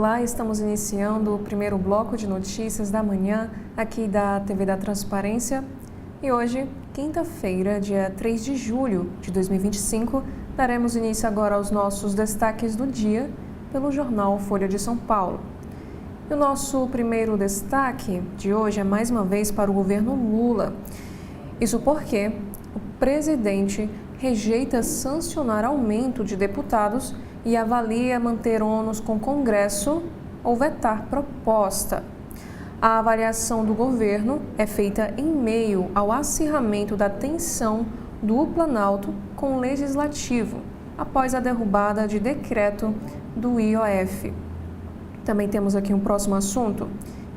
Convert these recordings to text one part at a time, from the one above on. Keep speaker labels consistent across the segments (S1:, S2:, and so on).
S1: Olá, estamos iniciando o primeiro bloco de notícias da manhã aqui da TV da Transparência. E hoje, quinta-feira, dia 3 de julho de 2025, daremos início agora aos nossos destaques do dia pelo jornal Folha de São Paulo. E o nosso primeiro destaque de hoje é mais uma vez para o governo Lula. Isso porque o presidente rejeita sancionar aumento de deputados e avalia manter ônus com o Congresso ou vetar proposta. A avaliação do governo é feita em meio ao acirramento da tensão do Planalto com o Legislativo, após a derrubada de decreto do IOF. Também temos aqui um próximo assunto.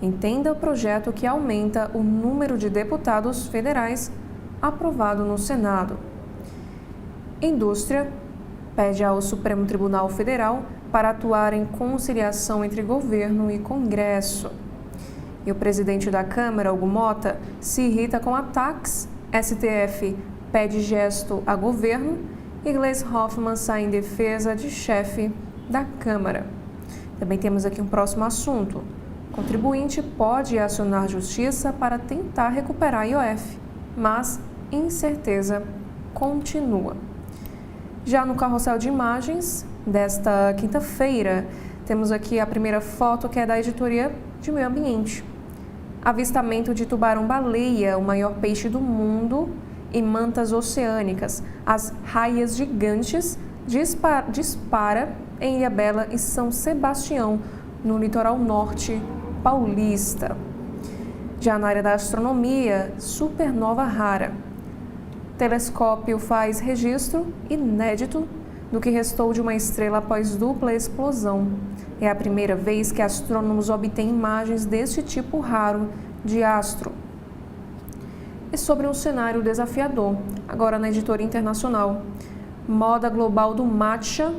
S1: Entenda o projeto que aumenta o número de deputados federais aprovado no Senado. Indústria pede ao Supremo Tribunal Federal para atuar em conciliação entre governo e Congresso. E o presidente da Câmara, Hugo Mota, se irrita com ataques. STF pede gesto a governo e Gleisi Hoffmann sai em defesa de chefe da Câmara. Também temos aqui um próximo assunto. Contribuinte pode acionar justiça para tentar recuperar IOF, mas incerteza continua. Já no carrossel de imagens desta quinta-feira, temos aqui a primeira foto, que é da editoria de Meio Ambiente. Avistamento de tubarão-baleia, o maior peixe do mundo, e mantas oceânicas. As raias gigantes dispara em Ilhabela e São Sebastião, no litoral norte paulista. Já na área da astronomia, supernova rara. Telescópio faz registro inédito do que restou de uma estrela após dupla explosão. É a primeira vez que astrônomos obtêm imagens deste tipo raro de astro. E sobre um cenário desafiador, agora na editoria internacional. Moda global do matcha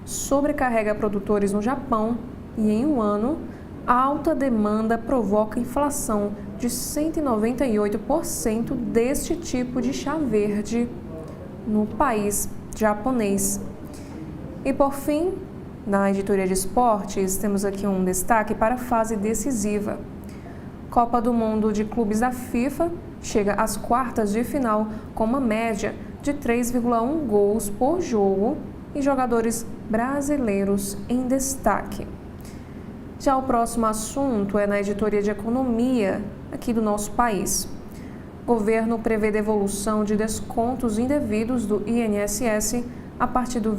S1: sobrecarrega produtores no Japão e em um ano, a alta demanda provoca inflação de 198% deste tipo de chá verde no país japonês. E por fim, na editoria de esportes, temos aqui um destaque para a fase decisiva. Copa do Mundo de Clubes da FIFA chega às quartas de final com uma média de 3,1 gols por jogo e jogadores brasileiros em destaque. Já o próximo assunto é na editoria de economia aqui do nosso país. Governo prevê devolução de descontos indevidos do INSS a partir do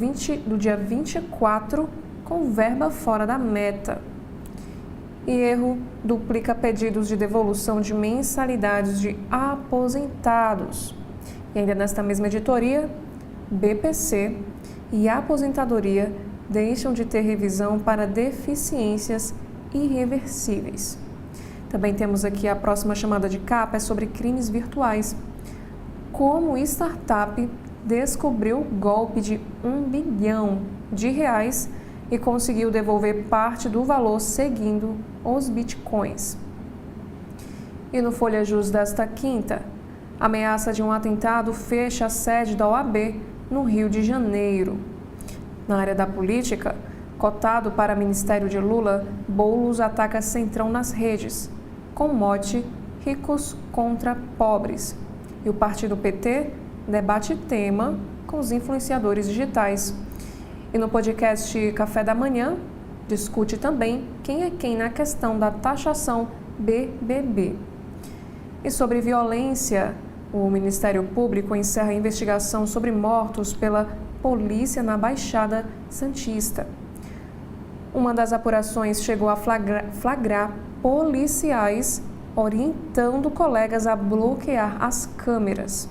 S1: dia 24, com verba fora da meta. E erro duplica pedidos de devolução de mensalidades de aposentados. E ainda nesta mesma editoria, BPC e aposentadoria deixam de ter revisão para deficiências irreversíveis. Também temos aqui a próxima chamada de capa, é sobre crimes virtuais. Como startup descobriu golpe de R$1 bilhão e conseguiu devolver parte do valor seguindo os bitcoins. E no Folha Jus desta quinta, ameaça de um atentado fecha a sede da OAB no Rio de Janeiro. Na área da política, cotado para Ministério de Lula, Boulos ataca Centrão nas redes, com mote ricos contra pobres. E o partido PT debate tema com os influenciadores digitais. E no podcast Café da Manhã, discute também quem é quem na questão da taxação BBB. E sobre violência, o Ministério Público encerra a investigação sobre mortos pela polícia na Baixada Santista. Uma das apurações chegou a flagrar policiais orientando colegas a bloquear as câmeras.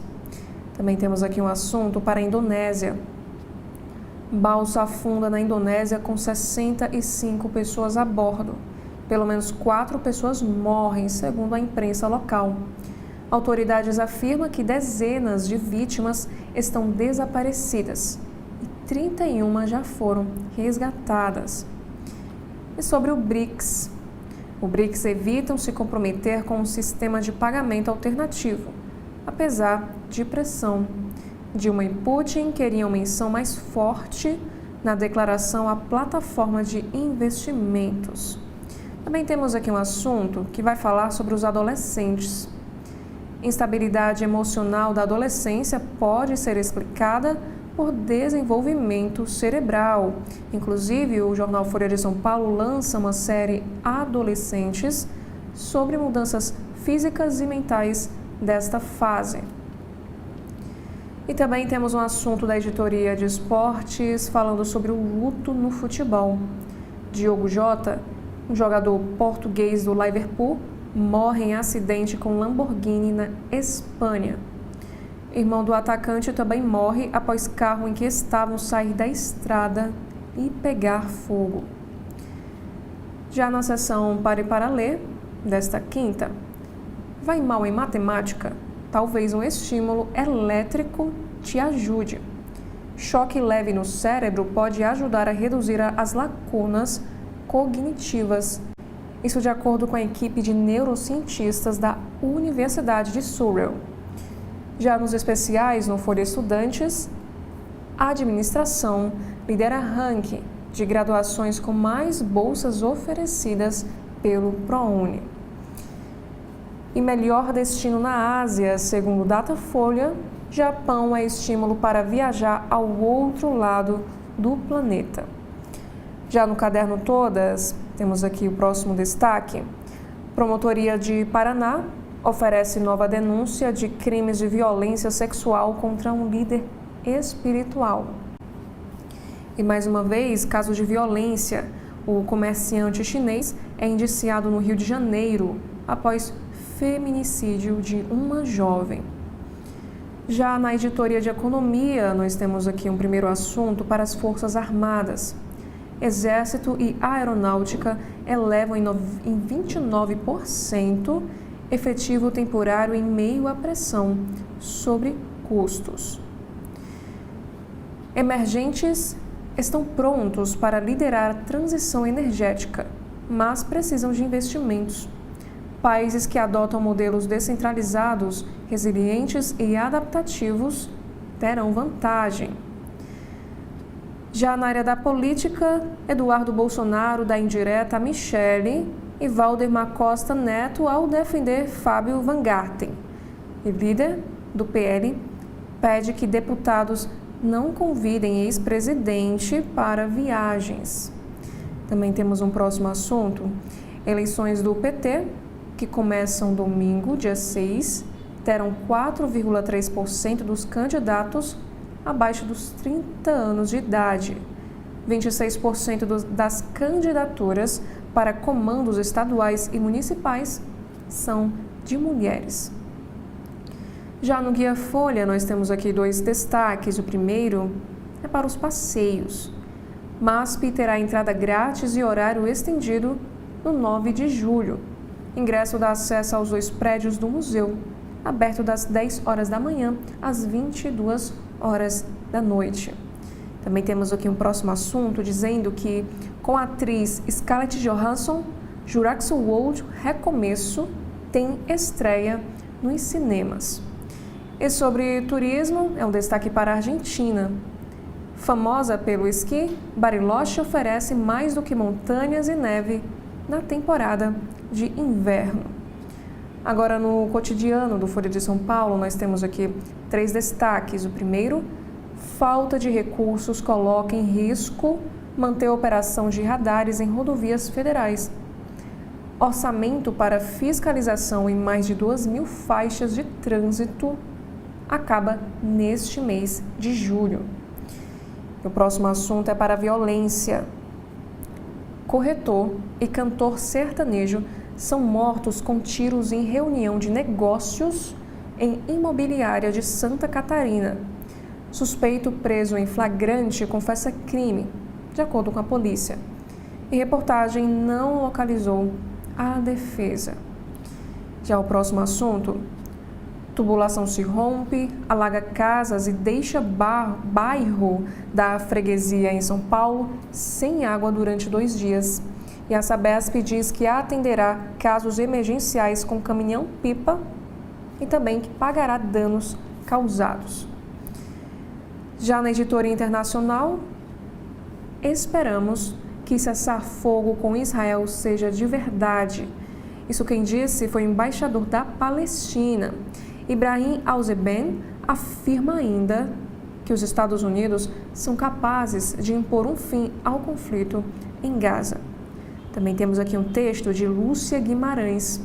S1: Também temos aqui um assunto para a Indonésia. Balsa afunda na Indonésia com 65 pessoas a bordo. Pelo menos 4 pessoas morrem, segundo a imprensa local. Autoridades afirmam que dezenas de vítimas estão desaparecidas e 31 já foram resgatadas. E sobre o BRICS. O BRICS evitam se comprometer com um sistema de pagamento alternativo, apesar de pressão. Dilma e Putin queriam menção mais forte na declaração à plataforma de investimentos. Também temos aqui um assunto que vai falar sobre os adolescentes. Instabilidade emocional da adolescência pode ser explicada por desenvolvimento cerebral. Inclusive, o jornal Folha de São Paulo lança uma série Adolescentes sobre mudanças físicas e mentais desta fase. E também temos um assunto da editoria de esportes falando sobre o luto no futebol. Diogo Jota, um jogador português do Liverpool, morre em acidente com Lamborghini na Espanha. Irmão do atacante também morre após carro em que estavam sair da estrada e pegar fogo. Já na sessão Pare para Ler, desta quinta, vai mal em matemática? Talvez um estímulo elétrico te ajude. Choque leve no cérebro pode ajudar a reduzir as lacunas cognitivas. Isso de acordo com a equipe de neurocientistas da Universidade de Surrey. Já nos especiais, no Folha Estudantes, a administração lidera ranking de graduações com mais bolsas oferecidas pelo ProUni. E melhor destino na Ásia, segundo Datafolha, Japão é estímulo para viajar ao outro lado do planeta. Já no caderno Todas, temos aqui o próximo destaque. Promotoria de Paraná oferece nova denúncia de crimes de violência sexual contra um líder espiritual. E mais uma vez, caso de violência, o comerciante chinês é indiciado no Rio de Janeiro após feminicídio de uma jovem. Já na editoria de economia, nós temos aqui um primeiro assunto para as Forças Armadas. Exército e Aeronáutica elevam em 29% efetivo temporário em meio à pressão sobre custos. Emergentes estão prontos para liderar a transição energética, mas precisam de investimentos. Países que adotam modelos descentralizados, resilientes e adaptativos terão vantagem. Já na área da política, Eduardo Bolsonaro dá indireta a Michele e Valdemar Costa Neto ao defender Fábio Van Garten. E líder do PL pede que deputados não convidem ex-presidente para viagens. Também temos um próximo assunto, eleições do PT, que começam domingo, dia 6, terão 4,3% dos candidatos abaixo dos 30 anos de idade. 26% das candidaturas para comandos estaduais e municipais são de mulheres. Já no Guia Folha, nós temos aqui 2 destaques. O primeiro é para os passeios. MASP terá entrada grátis e horário estendido no 9 de julho. Ingresso dá acesso aos 2 prédios do museu, aberto das 10 horas da manhã às 22 horas da noite. Também temos aqui um próximo assunto dizendo que com a atriz Scarlett Johansson, Jurassic World Recomeço tem estreia nos cinemas. E sobre turismo, é um destaque para a Argentina. Famosa pelo esqui, Bariloche oferece mais do que montanhas e neve na temporada de inverno. Agora, no cotidiano do Folha de São Paulo, nós temos aqui 3 destaques. O primeiro, falta de recursos coloca em risco manter a operação de radares em rodovias federais. Orçamento para fiscalização em mais de 2.000 faixas de trânsito acaba neste mês de julho. O próximo assunto é para a violência. Corretor e cantor sertanejo são mortos com tiros em reunião de negócios em imobiliária de Santa Catarina. Suspeito preso em flagrante confessa crime, de acordo com a polícia. E reportagem não localizou a defesa. Já o próximo assunto, tubulação se rompe, alaga casas e deixa bairro da freguesia em São Paulo sem água durante 2 dias. E a Sabesp diz que atenderá casos emergenciais com caminhão-pipa e também que pagará danos causados. Já na editoria internacional, esperamos que cessar fogo com Israel seja de verdade. Isso quem disse foi o embaixador da Palestina. Ibrahim Al-Zeben afirma ainda que os Estados Unidos são capazes de impor um fim ao conflito em Gaza. Também temos aqui um texto de Lúcia Guimarães.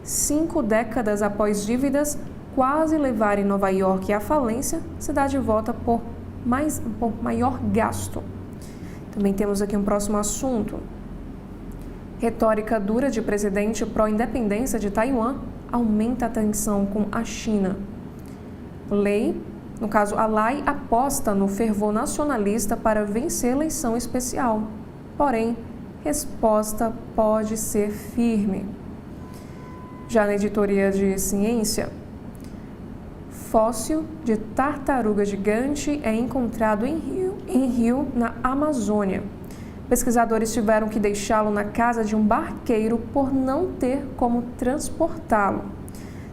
S1: 5 décadas após dívidas quase levarem Nova York à falência, cidade vota por maior gasto. Também temos aqui um próximo assunto. Retórica dura de presidente pró-independência de Taiwan aumenta a tensão com a China. A Lai aposta no fervor nacionalista para vencer a eleição especial. Porém, resposta pode ser firme. Já na editoria de ciência, fóssil de tartaruga gigante é encontrado em rio na Amazônia. Pesquisadores tiveram que deixá-lo na casa de um barqueiro por não ter como transportá-lo.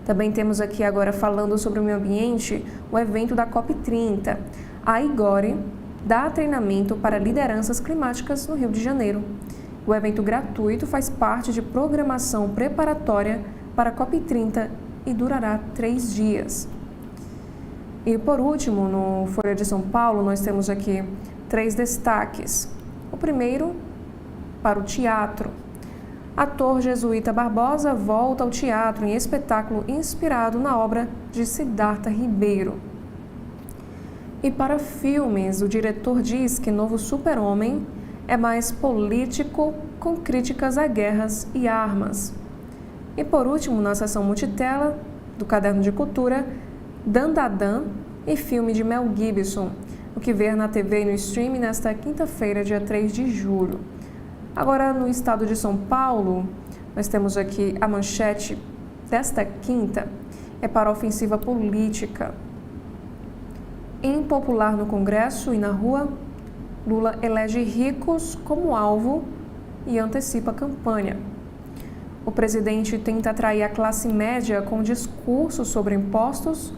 S1: Também temos aqui agora, falando sobre o meio ambiente, o evento da COP30. A IGORE dá treinamento para lideranças climáticas no Rio de Janeiro. O evento gratuito faz parte de programação preparatória para a COP30 e durará 3 dias. E por último, no Folha de São Paulo, nós temos aqui 3 destaques. O primeiro, para o teatro. Ator jesuíta Barbosa volta ao teatro em espetáculo inspirado na obra de Siddhartha Ribeiro. E para filmes, o diretor diz que Novo Super-Homem é mais político, com críticas a guerras e armas. E por último, na seção multitela do Caderno de Cultura, Dandadan e filme de Mel Gibson, o que ver na TV e no streaming nesta quinta-feira, dia 3 de julho. Agora, no estado de São Paulo, nós temos aqui a manchete desta quinta, é para a ofensiva política. Impopular no Congresso e na rua, Lula elege ricos como alvo e antecipa a campanha. O presidente tenta atrair a classe média com discurso sobre impostos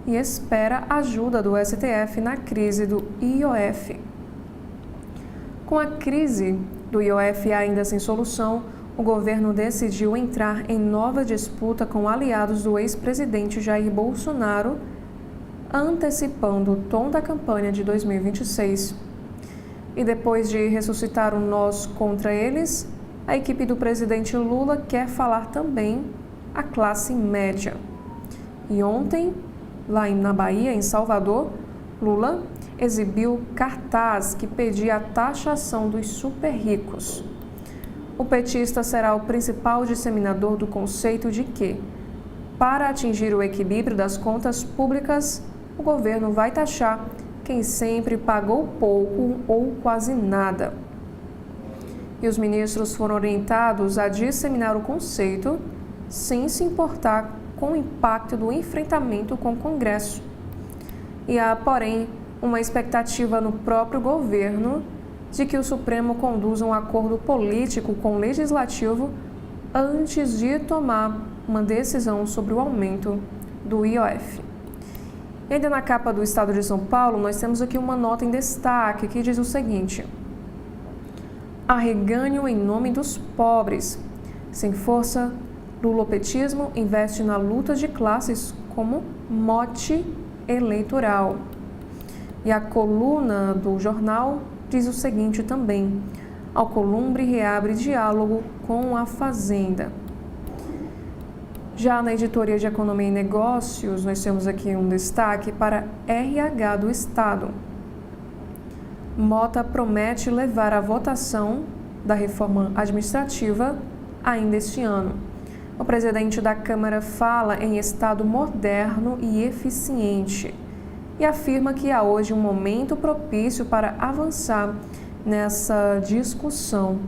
S1: e espera ajuda do STF na crise do IOF. Com a crise do IOF ainda sem solução, o governo decidiu entrar em nova disputa com aliados do ex-presidente Jair Bolsonaro, antecipando o tom da campanha de 2026. E depois de ressuscitar o nós contra eles, a equipe do presidente Lula quer falar também à classe média. E ontem, lá na Bahia, em Salvador, Lula exibiu cartaz que pedia a taxação dos super ricos. O petista será o principal disseminador do conceito de que, para atingir o equilíbrio das contas públicas, o governo vai taxar quem sempre pagou pouco ou quase nada. E os ministros foram orientados a disseminar o conceito sem se importar com o impacto do enfrentamento com o Congresso. E há, porém, uma expectativa no próprio governo de que o Supremo conduza um acordo político com o Legislativo antes de tomar uma decisão sobre o aumento do IOF. E ainda na capa do Estado de São Paulo, nós temos aqui uma nota em destaque que diz o seguinte: arreganho em nome dos pobres. Sem força, lulopetismo investe na luta de classes como mote eleitoral. E a coluna do jornal diz o seguinte também: Alcolumbre reabre diálogo com a Fazenda. Já na editoria de Economia e Negócios, nós temos aqui um destaque para RH do Estado. Mota promete levar a votação da reforma administrativa ainda este ano. O presidente da Câmara fala em Estado moderno e eficiente e afirma que há hoje um momento propício para avançar nessa discussão.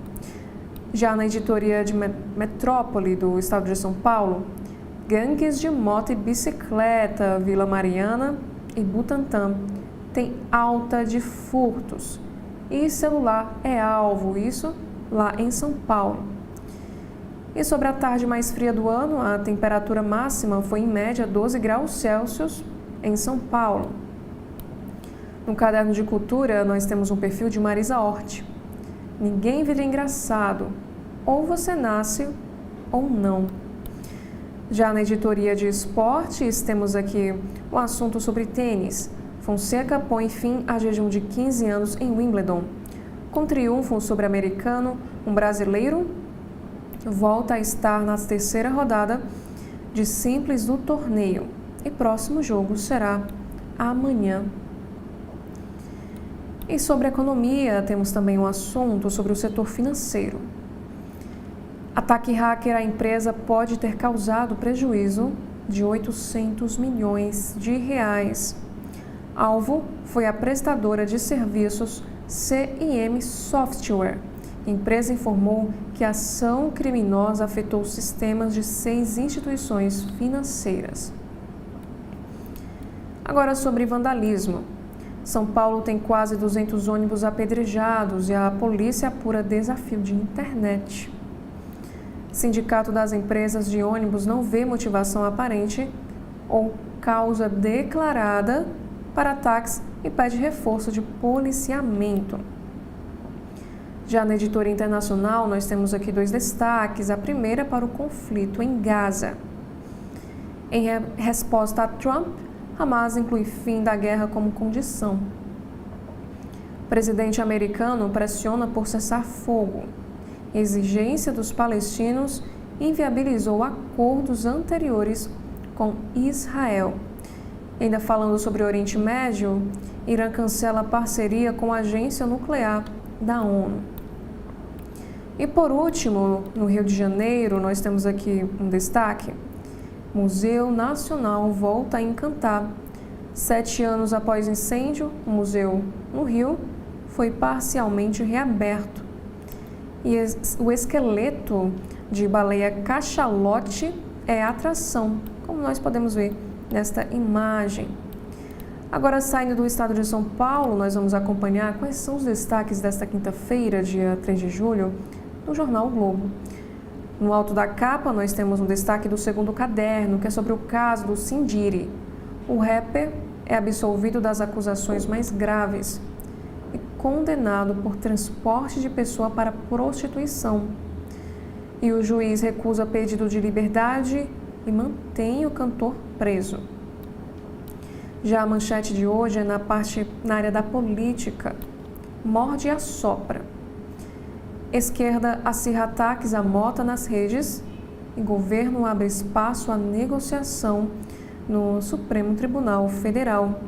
S1: Já na editoria de Metrópole do Estado de São Paulo, gangues de moto e bicicleta, Vila Mariana e Butantã tem alta de furtos e celular é alvo, isso lá em São Paulo. E sobre a tarde mais fria do ano, a temperatura máxima foi em média 12 graus Celsius em São Paulo. No caderno de cultura, nós temos um perfil de Marisa Hort. Ninguém vira engraçado. Ou você nasce ou não. Já na editoria de esportes, temos aqui um assunto sobre tênis. Fonseca põe fim a jejum de 15 anos em Wimbledon. Com triunfo sobre americano, um brasileiro volta a estar na terceira rodada de simples do torneio. E próximo jogo será amanhã. E sobre economia, temos também um assunto sobre o setor financeiro. Ataque hacker à empresa pode ter causado prejuízo de 800 milhões de reais. Alvo foi a prestadora de serviços CIM Software. A empresa informou que a ação criminosa afetou sistemas de 6 instituições financeiras. Agora sobre vandalismo. São Paulo tem quase 200 ônibus apedrejados e a polícia apura desafio de internet. Sindicato das Empresas de Ônibus não vê motivação aparente ou causa declarada para ataques e pede reforço de policiamento. Já na editoria internacional, nós temos aqui 2 destaques. A primeira para o conflito em Gaza. Em resposta a Trump, Hamas inclui fim da guerra como condição. O presidente americano pressiona por cessar fogo. Exigência dos palestinos inviabilizou acordos anteriores com Israel. Ainda falando sobre o Oriente Médio, Irã cancela parceria com a Agência Nuclear da ONU. E por último, no Rio de Janeiro, nós temos aqui um destaque. Museu Nacional volta a encantar. 7 anos após incêndio, o museu no Rio foi parcialmente reaberto. E o esqueleto de baleia cachalote é atração, como nós podemos ver nesta imagem. Agora, saindo do estado de São Paulo, nós vamos acompanhar quais são os destaques desta quinta-feira, dia 3 de julho, no jornal o Globo. No alto da capa, nós temos um destaque do segundo caderno, que é sobre o caso do Sindiri. O rapper é absolvido das acusações mais graves e condenado por transporte de pessoa para prostituição. E o juiz recusa pedido de liberdade e mantém o cantor preso. Já a manchete de hoje é na área da política. Morde e assopra. Esquerda acirra ataques à Mota nas redes e governo abre espaço à negociação no Supremo Tribunal Federal.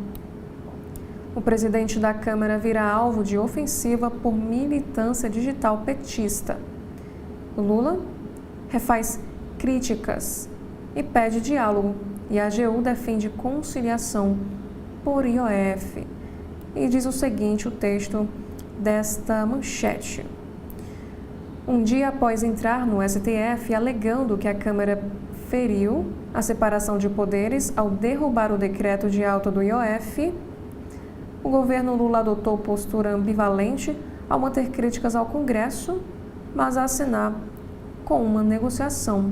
S1: O presidente da Câmara vira alvo de ofensiva por militância digital petista. Lula refaz críticas e pede diálogo, e a AGU defende conciliação por IOF. E diz o seguinte, o texto desta manchete. Um dia após entrar no STF alegando que a Câmara feriu a separação de poderes ao derrubar o decreto de alta do IOF, o governo Lula adotou postura ambivalente ao manter críticas ao Congresso, mas a assinar com uma negociação.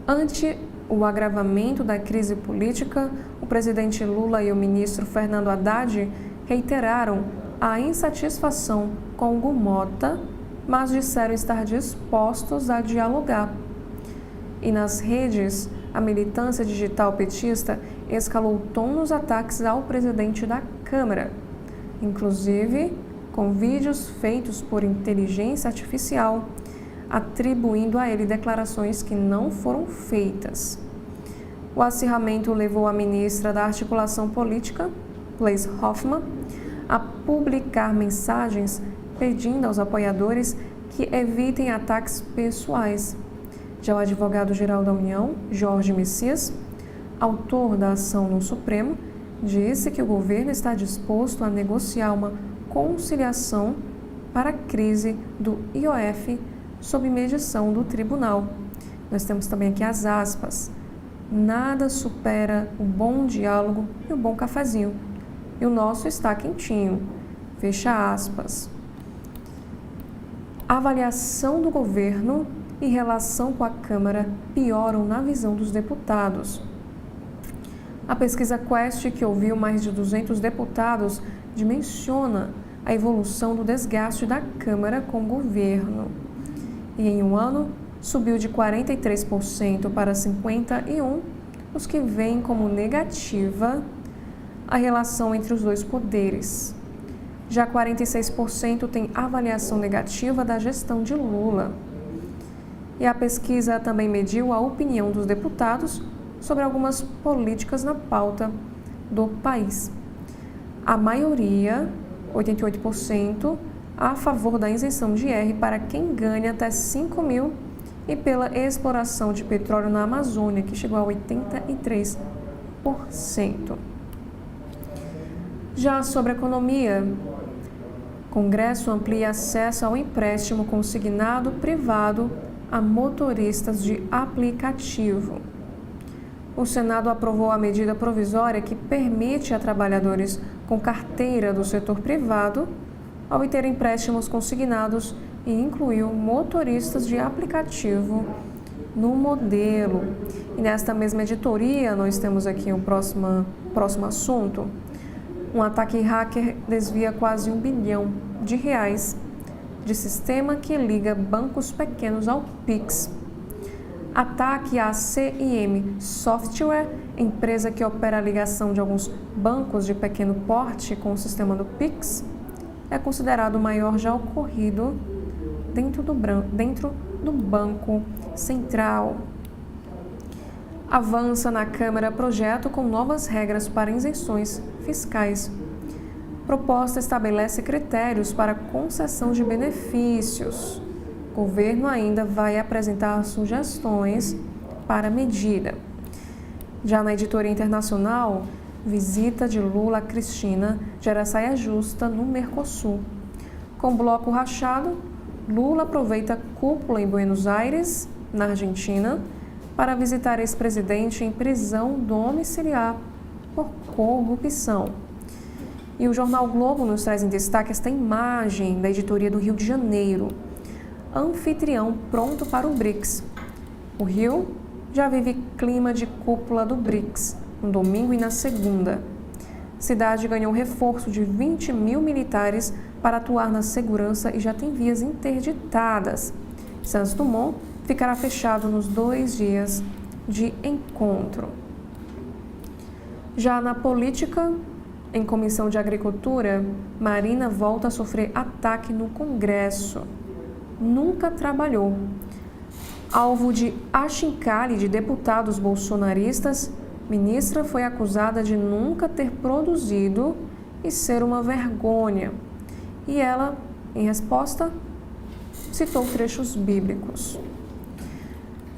S1: Ante o agravamento da crise política, o presidente Lula e o ministro Fernando Haddad reiteraram a insatisfação com Hugo Mota, mas disseram estar dispostos a dialogar. E nas redes, a militância digital petista escalou o tom nos ataques ao presidente da Câmara, inclusive com vídeos feitos por inteligência artificial, atribuindo a ele declarações que não foram feitas. O acirramento levou a ministra da Articulação Política, Gleisi Hoffmann, a publicar mensagens pedindo aos apoiadores que evitem ataques pessoais. Já o advogado-geral da União, Jorge Messias, autor da ação no Supremo, disse que o governo está disposto a negociar uma conciliação para a crise do IOF sob mediação do tribunal. Nós temos também aqui as aspas. Nada supera o bom diálogo e o bom cafezinho. E o nosso está quentinho. Fecha aspas. A avaliação do governo e relação com a Câmara pioram na visão dos deputados. A pesquisa Quest, que ouviu mais de 200 deputados, dimensiona a evolução do desgaste da Câmara com o governo. E em um ano, subiu de 43% para 51% os que veem como negativa a relação entre os dois poderes. Já 46% têm avaliação negativa da gestão de Lula. E a pesquisa também mediu a opinião dos deputados sobre algumas políticas na pauta do país. A maioria, 88%, a favor da isenção de IR para quem ganha até 5 mil e pela exploração de petróleo na Amazônia, que chegou a 83%. Já sobre a economia, o Congresso amplia acesso ao empréstimo consignado privado a motoristas de aplicativo. O Senado aprovou a medida provisória que permite a trabalhadores com carteira do setor privado obter empréstimos consignados e incluiu motoristas de aplicativo no modelo. E nesta mesma editoria, nós temos aqui o próximo assunto. Um ataque hacker desvia quase R$1 bilhão de sistema que liga bancos pequenos ao Pix. Ataque à CIM Software, empresa que opera a ligação de alguns bancos de pequeno porte com o sistema do Pix, é considerado o maior já ocorrido dentro do Banco Central. Avança na Câmara projeto com novas regras para isenções fiscais. Proposta estabelece critérios para concessão de benefícios. O governo ainda vai apresentar sugestões para a medida. Já na editoria internacional, visita de Lula a Cristina gera saia justa no Mercosul. Com bloco rachado, Lula aproveita a cúpula em Buenos Aires, na Argentina, para visitar ex-presidente em prisão domiciliar por corrupção. E o jornal Globo nos traz em destaque esta imagem da editoria do Rio de Janeiro. Anfitrião pronto para o BRICS. O Rio já vive clima de cúpula do BRICS, no domingo e na segunda. Cidade ganhou reforço de 20 mil militares para atuar na segurança e já tem vias interditadas. Santos Dumont ficará fechado nos 2 dias de encontro. Já na política, em Comissão de Agricultura, Marina volta a sofrer ataque no Congresso. Nunca trabalhou. Alvo de achincalhe de deputados bolsonaristas, ministra foi acusada de nunca ter produzido e ser uma vergonha. E ela, em resposta, citou trechos bíblicos.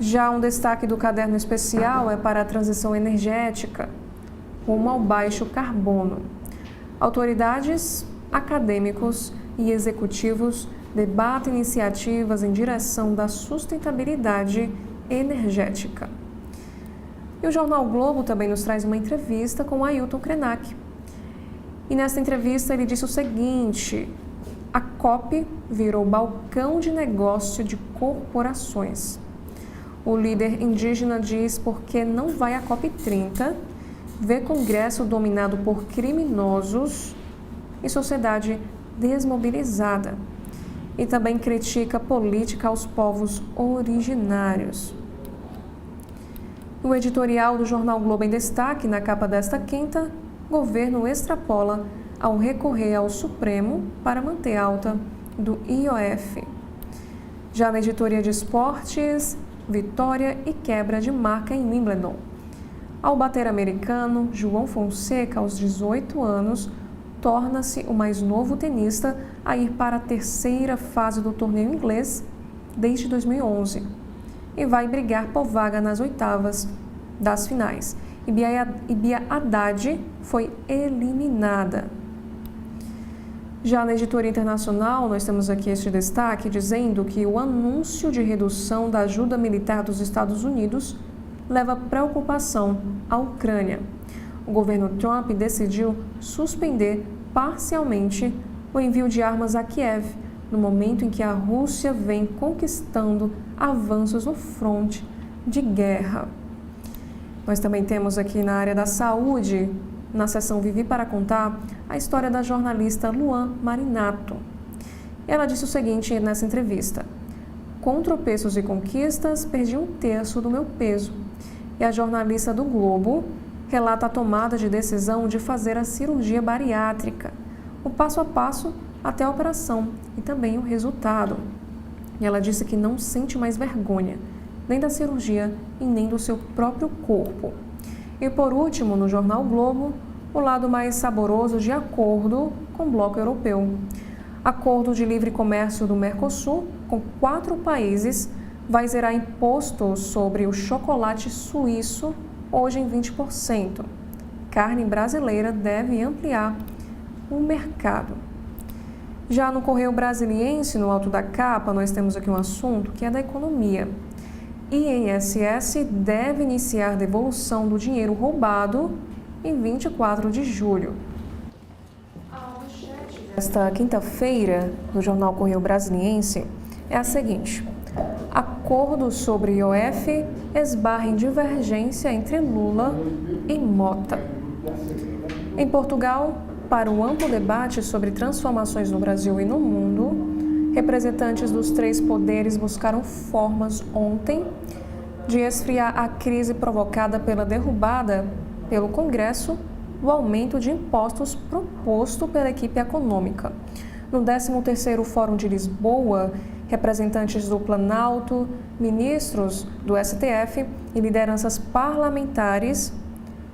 S1: Já um destaque do caderno especial é para a transição energética, rumo ao baixo carbono. Autoridades, acadêmicos e executivos debatem iniciativas em direção da sustentabilidade energética. E o jornal Globo também nos traz uma entrevista com Ailton Krenak. E nesta entrevista ele disse o seguinte: a COP virou balcão de negócio de corporações. O líder indígena diz porque não vai à COP 30, vê Congresso dominado por criminosos e sociedade desmobilizada. E também critica política aos povos originários. O editorial do jornal Globo em destaque, na capa desta quinta, governo extrapola ao recorrer ao Supremo para manter alta do IOF. Já na editoria de esportes, vitória e quebra de marca em Wimbledon. Ao bater americano, João Fonseca, aos 18 anos, torna-se o mais novo tenista a ir para a terceira fase do torneio inglês desde 2011 e vai brigar por vaga nas oitavas das finais. E Bia Haddad foi eliminada. Já na editoria internacional, nós temos aqui este destaque dizendo que o anúncio de redução da ajuda militar dos Estados Unidos leva preocupação à Ucrânia. O governo Trump decidiu suspender parcialmente o envio de armas a Kiev, no momento em que a Rússia vem conquistando avanços no fronte de guerra. Nós também temos aqui na área da saúde, na seção Vivi para Contar, a história da jornalista Luan Marinato. Ela disse o seguinte nessa entrevista: com tropeços e conquistas, perdi 1/3 do meu peso. E a jornalista do Globo relata a tomada de decisão de fazer a cirurgia bariátrica, o passo a passo até a operação e também o resultado. E ela disse que não sente mais vergonha, nem da cirurgia e nem do seu próprio corpo. E por último, no jornal Globo, o lado mais saboroso de acordo com o bloco europeu. Acordo de livre comércio do Mercosul com 4 países vai zerar imposto sobre o chocolate suíço, hoje em 20%. Carne brasileira deve ampliar o mercado. Já no Correio Brasiliense, no alto da capa, nós temos aqui um assunto que é da economia. INSS deve iniciar devolução do dinheiro roubado em 24 de julho. A manchete desta quinta-feira, no jornal Correio Brasiliense, é a seguinte: acordo sobre IOF esbarra em divergência entre Lula e Mota. Em Portugal, para o amplo debate sobre transformações no Brasil e no mundo, representantes dos 3 poderes buscaram formas ontem de esfriar a crise provocada pela derrubada pelo Congresso do aumento de impostos proposto pela equipe econômica. No 13º Fórum de Lisboa, representantes do Planalto, ministros do STF e lideranças parlamentares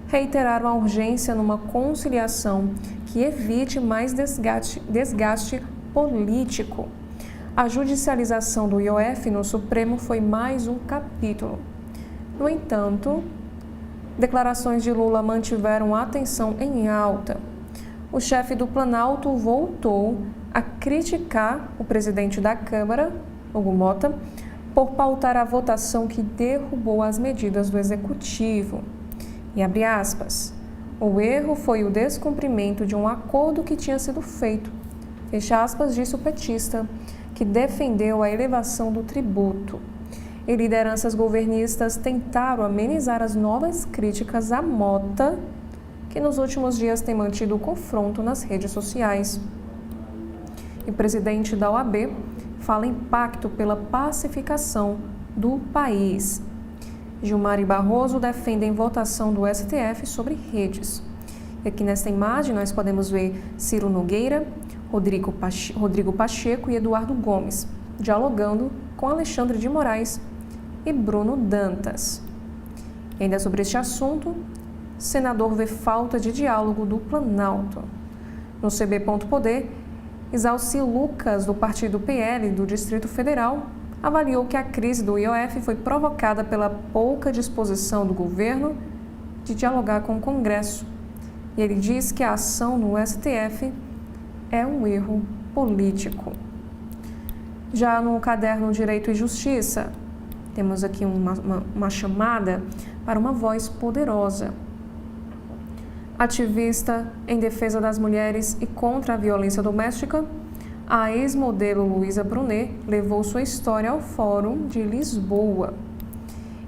S1: reiteraram a urgência numa conciliação que evite mais desgaste político. A judicialização do IOF no Supremo foi mais um capítulo. No entanto, declarações de Lula mantiveram a atenção em alta. O chefe do Planalto voltou a criticar o presidente da Câmara, Hugo Mota, por pautar a votação que derrubou as medidas do Executivo. E abre aspas, o erro foi o descumprimento de um acordo que tinha sido feito. Fecha aspas, disse o petista, que defendeu a elevação do tributo. E lideranças governistas tentaram amenizar as novas críticas à Mota, que nos últimos dias tem mantido o confronto nas redes sociais. E o presidente da OAB fala em pacto pela pacificação do país. Gilmar e Barroso defendem votação do STF sobre redes. E aqui nesta imagem nós podemos ver Ciro Nogueira, Rodrigo Pacheco e Eduardo Gomes, dialogando com Alexandre de Moraes e Bruno Dantas. E ainda sobre este assunto, senador vê falta de diálogo do Planalto. No CB.poder, Isalci Lucas, do partido PL do Distrito Federal, avaliou que a crise do IOF foi provocada pela pouca disposição do governo de dialogar com o Congresso. E ele diz que a ação no STF é um erro político. Já no caderno Direito e Justiça, temos aqui uma chamada para uma voz poderosa. Ativista em defesa das mulheres e contra a violência doméstica, a ex-modelo Luísa Brunet levou sua história ao Fórum de Lisboa.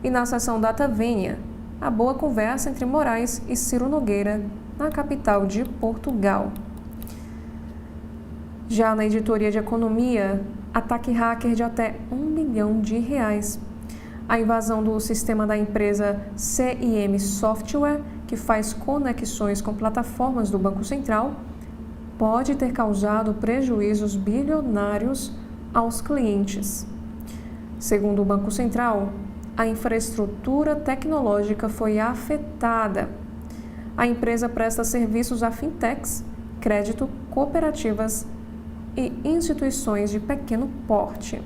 S1: E na sessão Data Vênia, a boa conversa entre Moraes e Ciro Nogueira, na capital de Portugal. Já na editoria de economia, ataque hacker de até R$1 bilhão. A invasão do sistema da empresa CIM Software, que faz conexões com plataformas do Banco Central, pode ter causado prejuízos bilionários aos clientes. Segundo o Banco Central, a infraestrutura tecnológica foi afetada. A empresa presta serviços a fintechs, crédito, cooperativas e instituições de pequeno porte.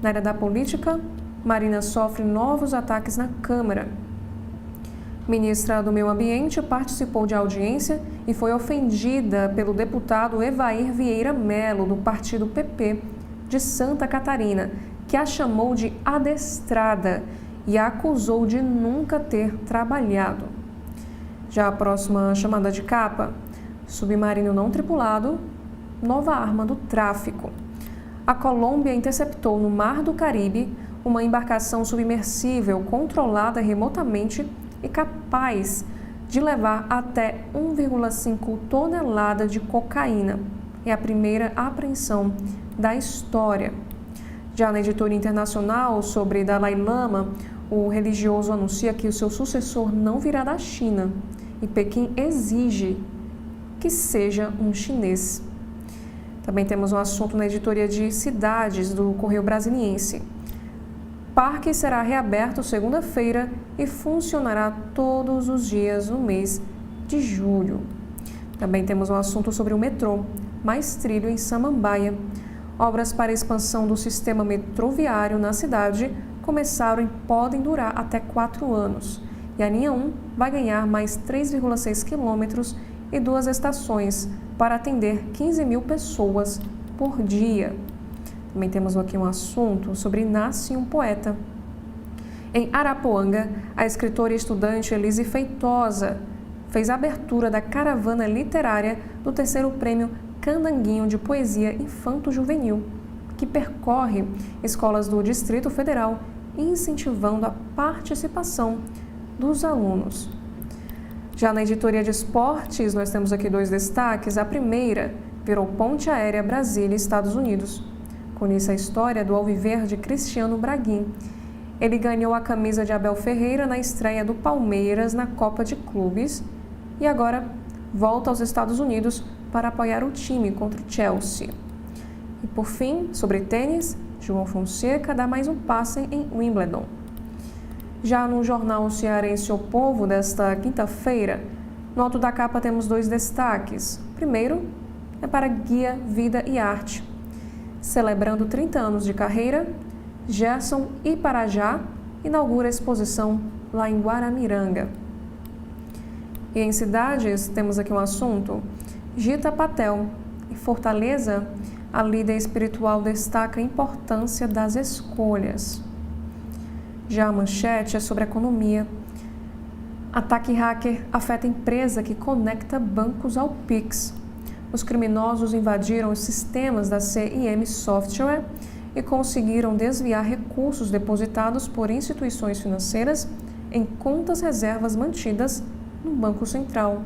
S1: Na área da política, Marina sofre novos ataques na Câmara. Ministra do Meio Ambiente participou de audiência e foi ofendida pelo deputado Evair Vieira Melo, do partido PP de Santa Catarina, que a chamou de adestrada e a acusou de nunca ter trabalhado. Já a próxima chamada de capa, submarino não tripulado, nova arma do tráfico. A Colômbia interceptou no Mar do Caribe uma embarcação submersível controlada remotamente e capaz de levar até 1,5 tonelada de cocaína. É a primeira apreensão da história. Já na editoria internacional sobre Dalai Lama, o religioso anuncia que o seu sucessor não virá da China e Pequim exige que seja um chinês. Também temos um assunto na editoria de cidades do Correio Brasiliense. Parque será reaberto segunda-feira e funcionará todos os dias no mês de julho. Também temos um assunto sobre o metrô, mais trilho em Samambaia. Obras para a expansão do sistema metroviário na cidade começaram e podem durar até 4 anos. E a linha 1 vai ganhar mais 3,6 quilômetros e 2 estações para atender 15 mil pessoas por dia. Também temos aqui um assunto sobre Nasce um Poeta. Em Arapuanga, a escritora e estudante Elise Feitosa fez a abertura da caravana literária do 3º Prêmio Candanguinho de Poesia Infanto-Juvenil, que percorre escolas do Distrito Federal, incentivando a participação dos alunos. Já na editoria de esportes, nós temos aqui 2 destaques. A primeira virou Ponte Aérea Brasília, Estados Unidos. Conheça a história do alviverde Cristiano Braguin. Ele ganhou a camisa de Abel Ferreira na estreia do Palmeiras na Copa de Clubes e agora volta aos Estados Unidos para apoiar o time contra o Chelsea. E por fim, sobre tênis, João Fonseca dá mais um passe em Wimbledon. Já no jornal cearense O Povo desta quinta-feira, no alto da capa temos 2 destaques. Primeiro é para Guia Vida e Arte. Celebrando 30 anos de carreira, Gerson Iparajá inaugura a exposição lá em Guaramiranga. E em cidades, temos aqui um assunto. Gita Patel, em Fortaleza, a líder espiritual destaca a importância das escolhas. Já a manchete é sobre economia. Ataque hacker afeta a empresa que conecta bancos ao Pix. Os criminosos invadiram os sistemas da CIM Software e conseguiram desviar recursos depositados por instituições financeiras em contas reservas mantidas no Banco Central.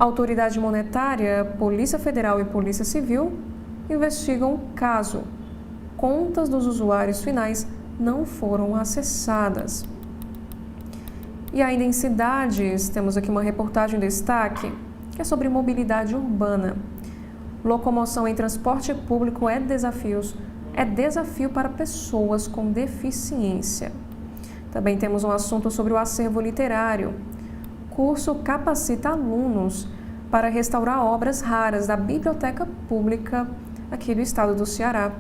S1: A Autoridade Monetária, Polícia Federal e Polícia Civil investigam o caso. Contas dos usuários finais não foram acessadas. E ainda em cidades, temos aqui uma reportagem em destaque, que é sobre mobilidade urbana. Locomoção em transporte público é desafio para pessoas com deficiência. Também temos um assunto sobre o acervo literário. Curso capacita alunos para restaurar obras raras da Biblioteca Pública aqui do estado do Ceará.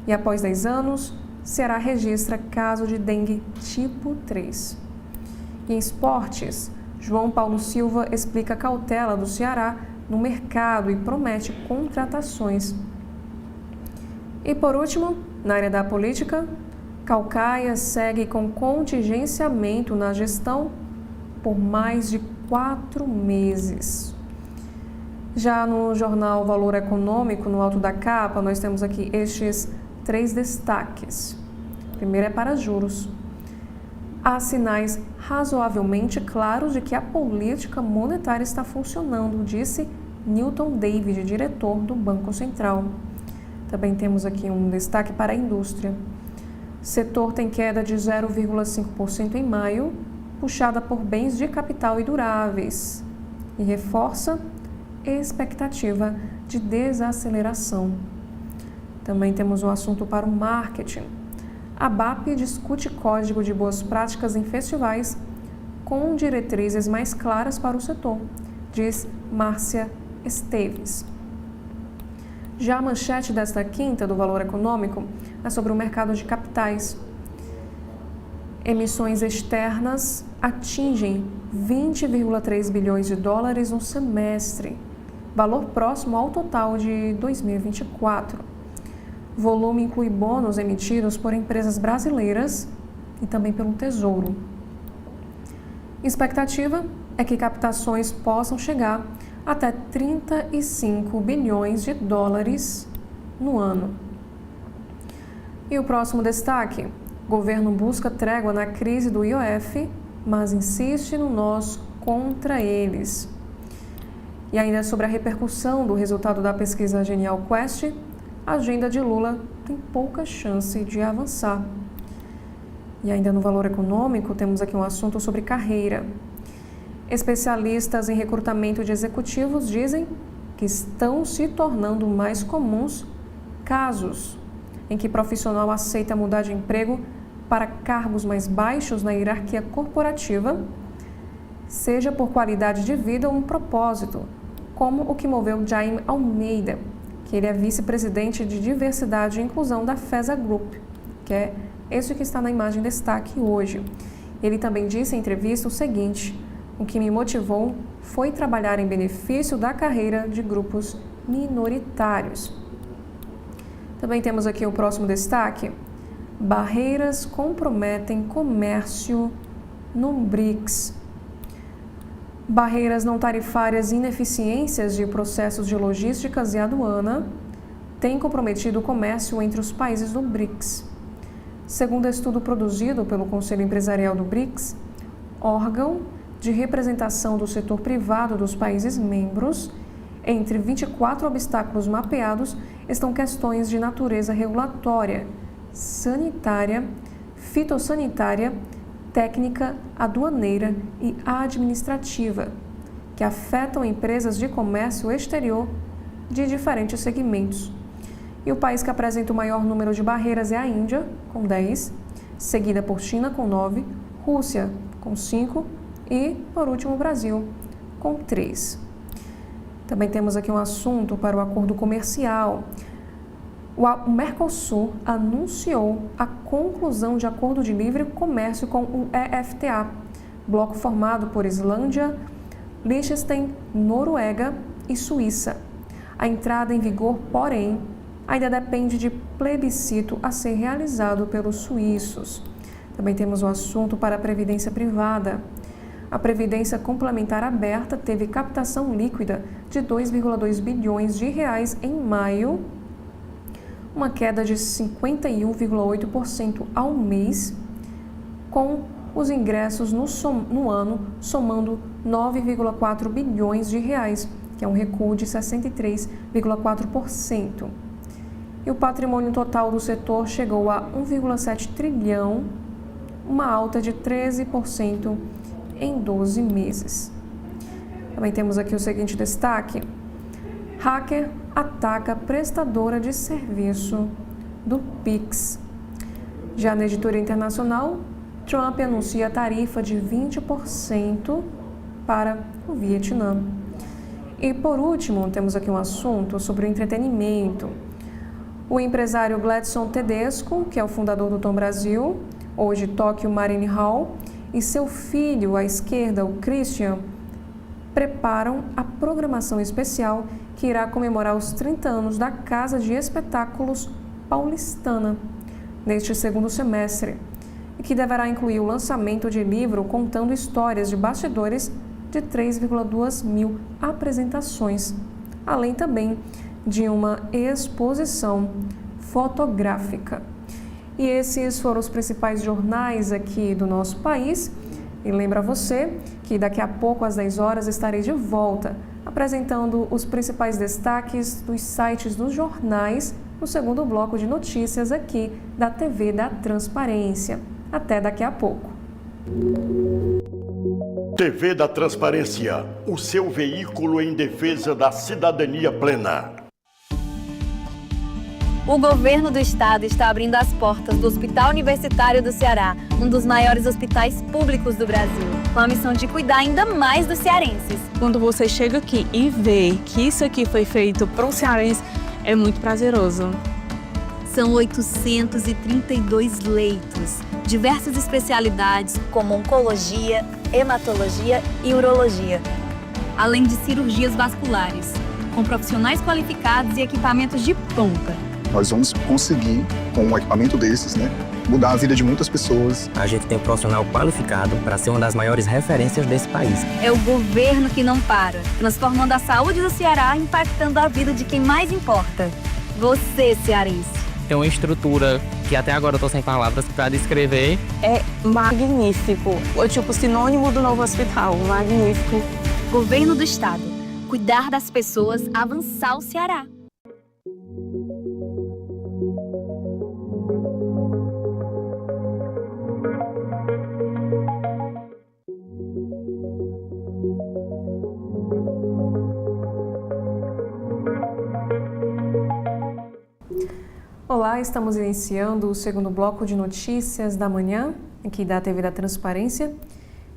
S1: E após 10 anos, Ceará registra caso de dengue tipo 3. E em esportes, João Paulo Silva explica a cautela do Ceará no mercado e promete contratações. E por último, na área da política, Caucaia segue com contingenciamento na gestão por mais de 4 meses. Já no jornal Valor Econômico, no alto da capa, nós temos aqui estes 3 destaques. Primeiro é para juros. Há sinais razoavelmente claros de que a política monetária está funcionando, disse Newton David, diretor do Banco Central. Também temos aqui um destaque para a indústria. Setor tem queda de 0,5% em maio, puxada por bens de capital e duráveis, e reforça expectativa de desaceleração. Também temos um assunto para o marketing. A BAP discute código de boas práticas em festivais com diretrizes mais claras para o setor, diz Márcia Esteves. Já a manchete desta quinta do Valor Econômico é sobre o mercado de capitais. Emissões externas atingem 20,3 bilhões de dólares no semestre, valor próximo ao total de 2024. Volume inclui bônus emitidos por empresas brasileiras e também pelo Tesouro. Expectativa é que captações possam chegar até 35 bilhões de dólares no ano. E o próximo destaque: governo busca trégua na crise do IOF mas insiste no nós contra eles. E ainda sobre a repercussão do resultado da pesquisa Genial Quest, a agenda de Lula tem pouca chance de avançar. E ainda no valor econômico, temos aqui um assunto sobre carreira. Especialistas em recrutamento de executivos dizem que estão se tornando mais comuns casos em que profissional aceita mudar de emprego para cargos mais baixos na hierarquia corporativa, seja por qualidade de vida ou um propósito, como o que moveu Jaime Almeida, que ele é vice-presidente de diversidade e inclusão da FESA Group, que é esse que está na imagem em destaque hoje. Ele também disse em entrevista o seguinte: o que me motivou foi trabalhar em benefício da carreira de grupos minoritários. Também temos aqui o próximo destaque: barreiras comprometem comércio no BRICS. Barreiras não tarifárias e ineficiências de processos de logísticas e aduana têm comprometido o comércio entre os países do BRICS. Segundo estudo produzido pelo Conselho Empresarial do BRICS, órgão de representação do setor privado dos países membros, entre 24 obstáculos mapeados estão questões de natureza regulatória, sanitária, fitossanitária, técnica, aduaneira e administrativa, que afetam empresas de comércio exterior de diferentes segmentos. E o país que apresenta o maior número de barreiras é a Índia, com 10, seguida por China, com 9, Rússia, com 5 e, por último, o Brasil, com 3. Também temos aqui um assunto para o acordo comercial. O Mercosul anunciou a conclusão de acordo de livre comércio com o EFTA, bloco formado por Islândia, Liechtenstein, Noruega e Suíça. A entrada em vigor, porém, ainda depende de plebiscito a ser realizado pelos suíços. Também temos o assunto para a previdência privada. A Previdência Complementar Aberta teve captação líquida de 2,2 bilhões de reais em maio, uma queda de 51,8% ao mês, com os ingressos no ano somando 9,4 bilhões de reais, que é um recuo de 63,4%. E o patrimônio total do setor chegou a 1,7 trilhão, uma alta de 13% em 12 meses. Também temos aqui o seguinte destaque: hacker ataca prestadora de serviço do Pix. Já na editoria internacional, Trump anuncia tarifa de 20% para o Vietnã. E por último, temos aqui um assunto sobre o entretenimento. O empresário Gladson Tedesco, que é o fundador do Tom Brasil, hoje Tokyo Marine Hall, e seu filho à esquerda, o Christian, preparam a programação especial que irá comemorar os 30 anos da Casa de Espetáculos Paulistana, neste segundo semestre, e que deverá incluir o lançamento de livro contando histórias de bastidores de 3,2 mil apresentações, além também de uma exposição fotográfica. E esses foram os principais jornais aqui do nosso país. E lembra você que daqui a pouco, às 10 horas, estarei de volta, apresentando os principais destaques dos sites dos jornais no segundo bloco de notícias aqui da TV da Transparência. Até daqui a pouco.
S2: TV da Transparência, o seu veículo em defesa da cidadania plena.
S3: O governo do estado está abrindo as portas do Hospital Universitário do Ceará, um dos maiores hospitais públicos do Brasil, com a missão de cuidar ainda mais dos cearenses.
S4: Quando você chega aqui e vê que isso aqui foi feito para um cearense, é muito prazeroso.
S3: São 832 leitos, diversas especialidades como oncologia, hematologia e urologia, além de cirurgias vasculares, com profissionais qualificados e equipamentos de ponta.
S5: Nós vamos conseguir, com um equipamento desses, mudar a vida de muitas pessoas.
S6: A gente tem um profissional qualificado para ser uma das maiores referências desse país.
S3: É o governo que não para, transformando a saúde do Ceará, impactando a vida de quem mais importa. Você, cearense.
S6: tem uma estrutura que até agora eu tô sem palavras para descrever.
S4: É magnífico. É tipo sinônimo do novo hospital. Magnífico.
S3: Governo do Estado. Cuidar das pessoas, avançar o Ceará.
S1: Olá, estamos iniciando o segundo bloco de notícias da manhã, aqui da TV da Transparência.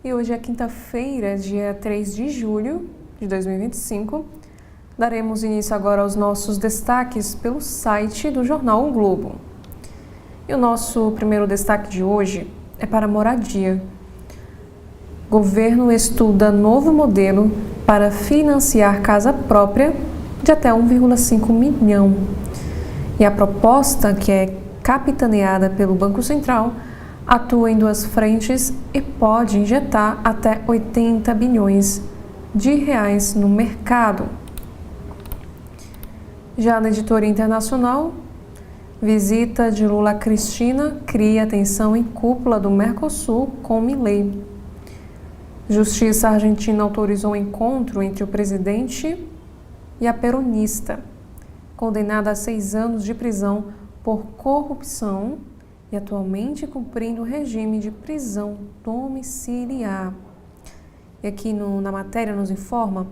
S1: E hoje é quinta-feira, dia 3 de julho de 2025. Daremos início agora aos nossos destaques pelo site do jornal O Globo. E o nosso primeiro destaque de hoje é para a moradia. Governo estuda novo modelo para financiar casa própria de até 1,5 milhão. E a proposta, que é capitaneada pelo Banco Central, atua em duas frentes e pode injetar até 80 bilhões de reais no mercado. Já na editoria internacional, visita de Lula a Cristina cria tensão em cúpula do Mercosul com Milei. Justiça argentina autorizou o encontro entre o presidente e a peronista, condenada a 6 anos de prisão por corrupção e atualmente cumprindo o regime de prisão domiciliar. E aqui na matéria nos informa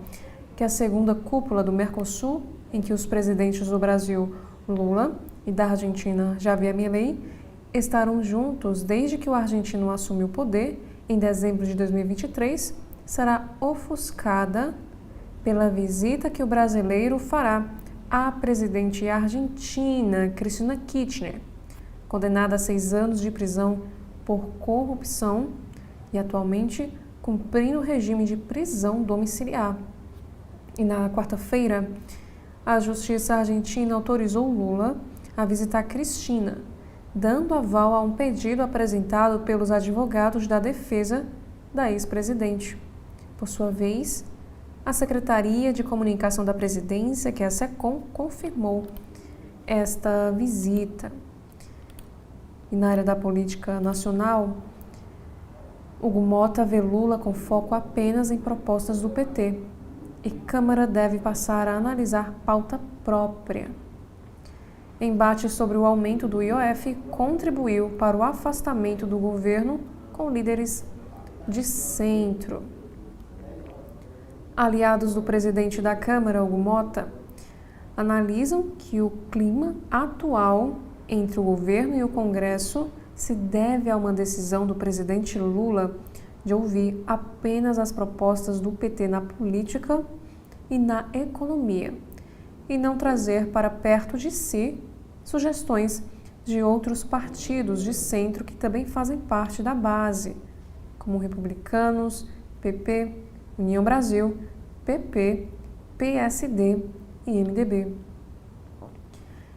S1: que a segunda cúpula do Mercosul, em que os presidentes do Brasil, Lula, e da Argentina, Javier Milei, estarão juntos desde que o argentino assumiu o poder em dezembro de 2023, será ofuscada pela visita que o brasileiro fará à presidente argentina, Cristina Kirchner, condenada a 6 anos de prisão por corrupção e atualmente cumprindo o regime de prisão domiciliar. E na quarta-feira, a Justiça argentina autorizou Lula a visitar Cristina, dando aval a um pedido apresentado pelos advogados da defesa da ex-presidente. Por sua vez, a Secretaria de Comunicação da Presidência, que é a SECOM, confirmou esta visita. E na área da política nacional, Hugo Mota vê Lula com foco apenas em propostas do PT e Câmara deve passar a analisar pauta própria. Embate sobre o aumento do IOF contribuiu para o afastamento do governo com líderes de centro. Aliados do presidente da Câmara, Hugo Mota, analisam que o clima atual entre o governo e o Congresso se deve a uma decisão do presidente Lula de ouvir apenas as propostas do PT na política e na economia, e não trazer para perto de si sugestões de outros partidos de centro que também fazem parte da base, como Republicanos, PP, União Brasil, PP, PSD e MDB.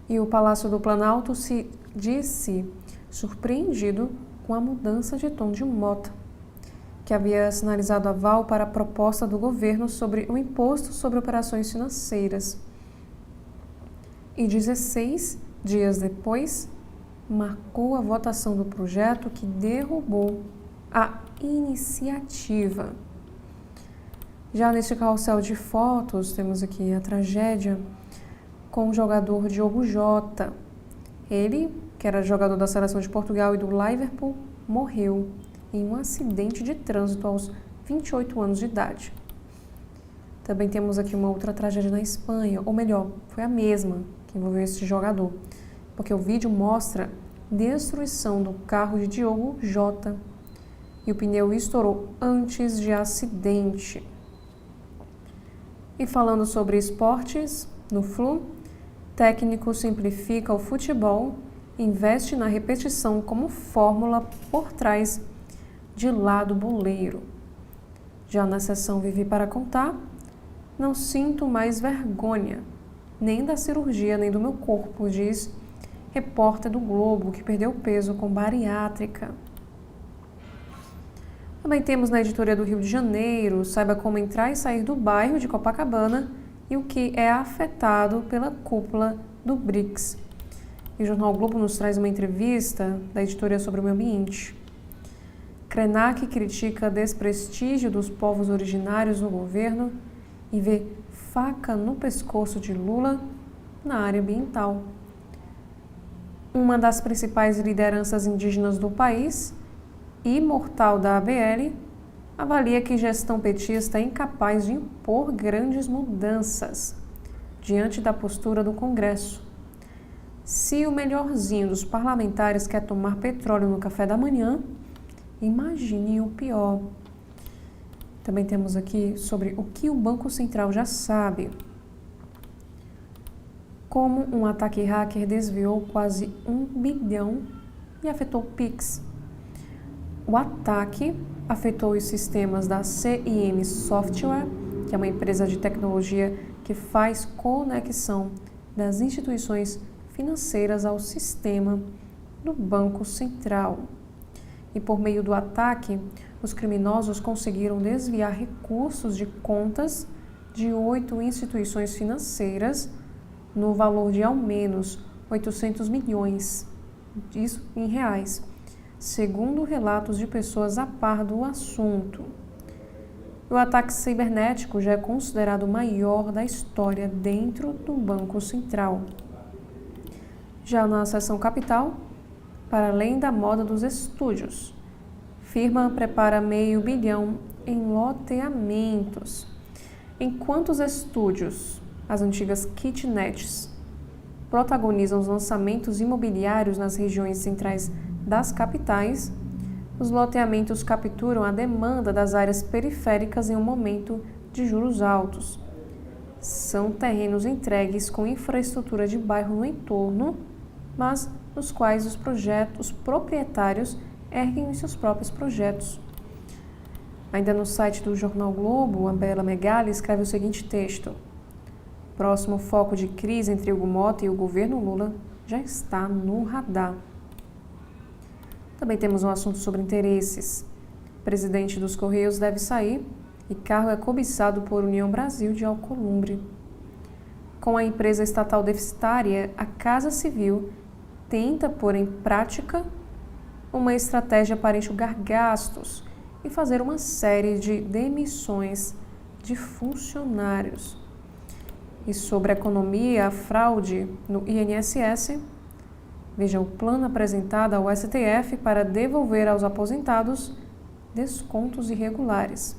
S1: E o Palácio do Planalto se disse surpreendido com a mudança de tom de Mota, que havia sinalizado aval para a proposta do governo sobre o imposto sobre operações financeiras. E 16 dias depois, marcou a votação do projeto que derrubou a iniciativa. Já neste carrossel de fotos, temos aqui a tragédia com o jogador Diogo Jota. Ele, que era jogador da Seleção de Portugal e do Liverpool, morreu em um acidente de trânsito aos 28 anos de idade. Também temos aqui uma outra tragédia na Espanha, ou melhor, foi a mesma que envolveu esse jogador, porque o vídeo mostra destruição do carro de Diogo Jota e o pneu estourou antes de acidente. E falando sobre esportes, no Flu, técnico simplifica o futebol e investe na repetição como fórmula por trás de lado boleiro. Já na seção Vivi para Contar, não sinto mais vergonha, nem da cirurgia, nem do meu corpo, diz repórter do Globo, que perdeu peso com bariátrica. Também temos na editoria do Rio de Janeiro, saiba como entrar e sair do bairro de Copacabana e o que é afetado pela cúpula do BRICS. E o Jornal Globo nos traz uma entrevista da editoria sobre o meio ambiente. Krenak critica desprestígio dos povos originários no governo e vê faca no pescoço de Lula na área ambiental. Uma das principais lideranças indígenas do país, imortal da ABL, avalia que gestão petista é incapaz de impor grandes mudanças diante da postura do Congresso. Se o melhorzinho dos parlamentares quer tomar petróleo no café da manhã, imagine o pior. Também temos aqui sobre o que o Banco Central já sabe. Como um ataque hacker desviou quase 1 bilhão e afetou o Pix. O ataque afetou os sistemas da CIM Software, que é uma empresa de tecnologia que faz conexão das instituições financeiras ao sistema do Banco Central. E por meio do ataque, os criminosos conseguiram desviar recursos de contas de 8 instituições financeiras no valor de ao menos 800 milhões, isso em reais, segundo relatos de pessoas a par do assunto. O ataque cibernético já é considerado o maior da história dentro do Banco Central. Já na seção capital, para além da moda dos estúdios, firma prepara $500 milhão em loteamentos. Enquanto os estúdios, as antigas kitnets, protagonizam os lançamentos imobiliários nas regiões centrais das capitais, os loteamentos capturam a demanda das áreas periféricas em um momento de juros altos. São terrenos entregues com infraestrutura de bairro no entorno, mas nos quais os proprietários erguem os seus próprios projetos. Ainda no site do Jornal Globo, a Bela Megali escreve o seguinte texto: próximo foco de crise entre Hugo Mota e o governo Lula já está no radar. Também temos um assunto sobre interesses. Presidente dos Correios deve sair e carro é cobiçado por União Brasil de Alcolumbre. Com a empresa estatal deficitária, a Casa Civil tenta pôr em prática uma estratégia para enxugar gastos e fazer uma série de demissões de funcionários. E sobre a economia, a fraude no INSS, veja o plano apresentado ao STF para devolver aos aposentados descontos irregulares.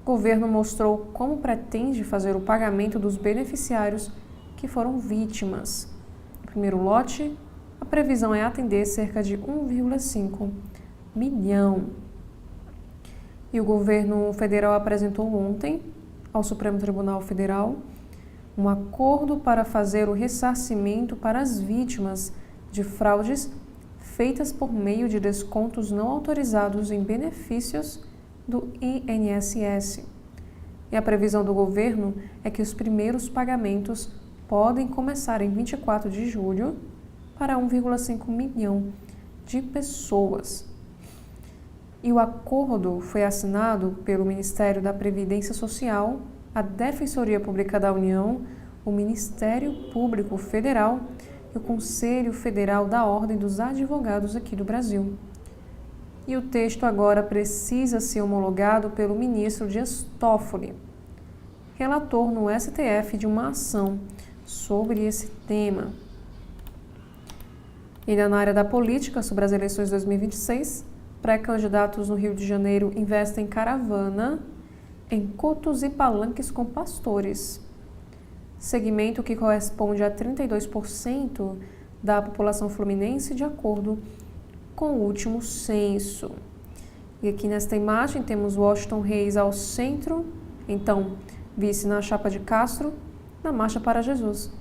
S1: O governo mostrou como pretende fazer o pagamento dos beneficiários que foram vítimas. No primeiro lote, a previsão é atender cerca de 1,5 milhão. E o governo federal apresentou ontem ao Supremo Tribunal Federal um acordo para fazer o ressarcimento para as vítimas de fraudes feitas por meio de descontos não autorizados em benefícios do INSS. E a previsão do governo é que os primeiros pagamentos podem começar em 24 de julho para 1,5 milhão de pessoas. E o acordo foi assinado pelo Ministério da Previdência Social, a Defensoria Pública da União, o Ministério Público Federal e o Conselho Federal da Ordem dos Advogados aqui do Brasil. E o texto agora precisa ser homologado pelo ministro Dias Toffoli, relator no STF de uma ação sobre esse tema. Ainda na área da política, sobre as eleições de 2026, pré-candidatos no Rio de Janeiro investem em caravana em cotos e palanques com pastores, segmento que corresponde a 32% da população fluminense, de acordo com o último censo. E aqui nesta imagem temos Washington Reis ao centro, então vice na chapa de Castro, na Marcha para Jesus.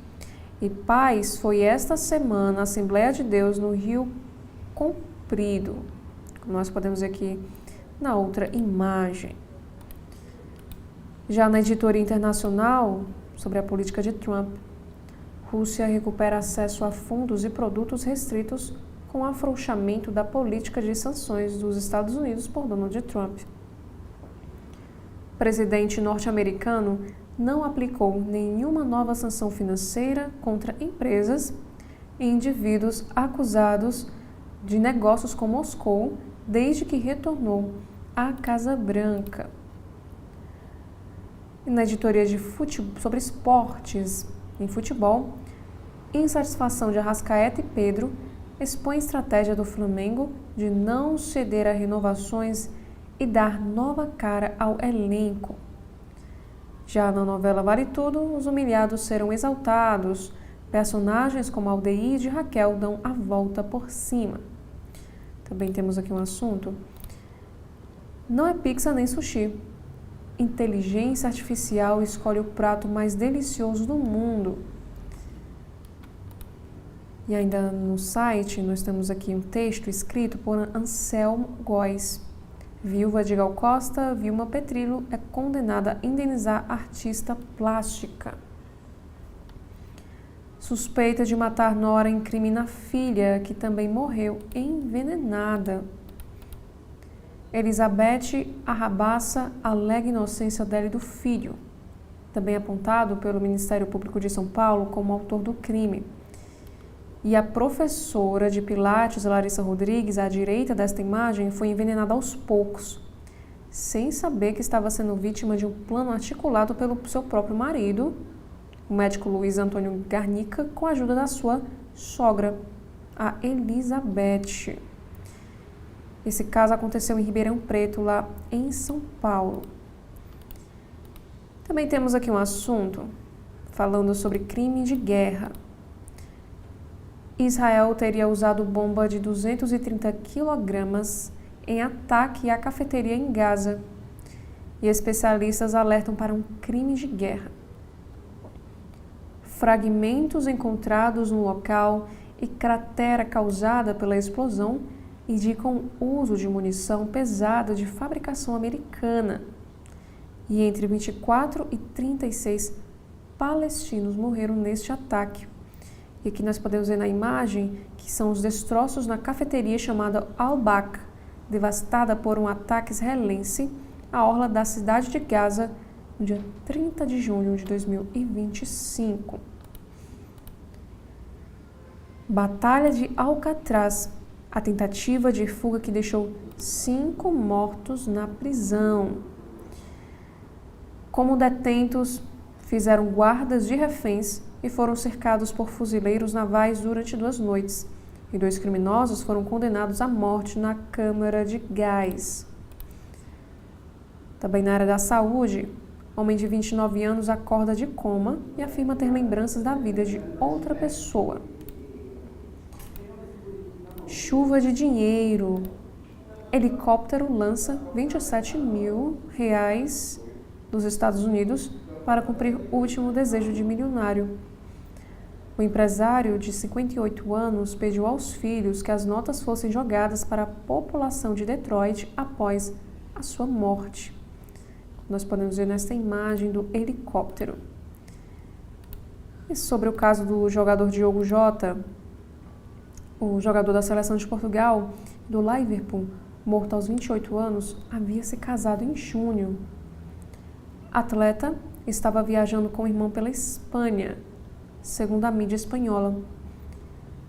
S1: E paz foi esta semana a Assembleia de Deus no Rio Comprido, como nós podemos ver aqui na outra imagem. Já na editoria internacional, sobre a política de Trump, Rússia recupera acesso a fundos e produtos restritos com o afrouxamento da política de sanções dos Estados Unidos por Donald Trump. O presidente norte-americano não aplicou nenhuma nova sanção financeira contra empresas e indivíduos acusados de negócios com Moscou desde que retornou à Casa Branca. E na editoria sobre esportes em futebol, insatisfação de Arrascaeta e Pedro expõe a estratégia do Flamengo de não ceder a renovações e dar nova cara ao elenco. Já na novela Vale Tudo, os humilhados serão exaltados. Personagens como Aldeide e Raquel dão a volta por cima. Também temos aqui um assunto. Não é pizza nem sushi. Inteligência artificial escolhe o prato mais delicioso do mundo. E ainda no site, nós temos aqui um texto escrito por Anselmo Góes. Viúva de Gal Costa, Vilma Petrillo é condenada a indenizar artista plástica. Suspeita de matar nora incrimina a filha, que também morreu envenenada. Elizabeth Arrabaça alega inocência dela e do filho, também apontado pelo Ministério Público de São Paulo como autor do crime. E a professora de Pilates, Larissa Rodrigues, à direita desta imagem, foi envenenada aos poucos, sem saber que estava sendo vítima de um plano articulado pelo seu próprio marido, o médico Luiz Antônio Garnica, com a ajuda da sua sogra, a Elizabeth. Esse caso aconteceu em Ribeirão Preto, lá em São Paulo. Também temos aqui um assunto falando sobre crime de guerra. Israel teria usado bomba de 230 quilogramas em ataque à cafeteria em Gaza. E especialistas alertam para um crime de guerra. Fragmentos encontrados no local e cratera causada pela explosão indicam o uso de munição pesada de fabricação americana. E entre 24 e 36 palestinos morreram neste ataque. E aqui nós podemos ver na imagem que são os destroços na cafeteria chamada Al-Baq, devastada por um ataque israelense à orla da cidade de Gaza no dia 30 de junho de 2025. Batalha de Alcatraz, a tentativa de fuga que deixou 5 mortos na prisão. Como detentos fizeram guardas de reféns e foram cercados por fuzileiros navais durante 2 noites. E 2 criminosos foram condenados à morte na câmara de gás. Também na área da saúde, homem de 29 anos acorda de coma e afirma ter lembranças da vida de outra pessoa. Chuva de dinheiro. Helicóptero lança R$27 mil dos Estados Unidos para cumprir o último desejo de milionário. O empresário de 58 anos pediu aos filhos que as notas fossem jogadas para a população de Detroit após a sua morte. Nós podemos ver nesta imagem do helicóptero. E sobre o caso do jogador Diogo Jota, o jogador da seleção de Portugal, do Liverpool, morto aos 28 anos, havia se casado em junho. Atleta estava viajando com o irmão pela Espanha, segundo a mídia espanhola.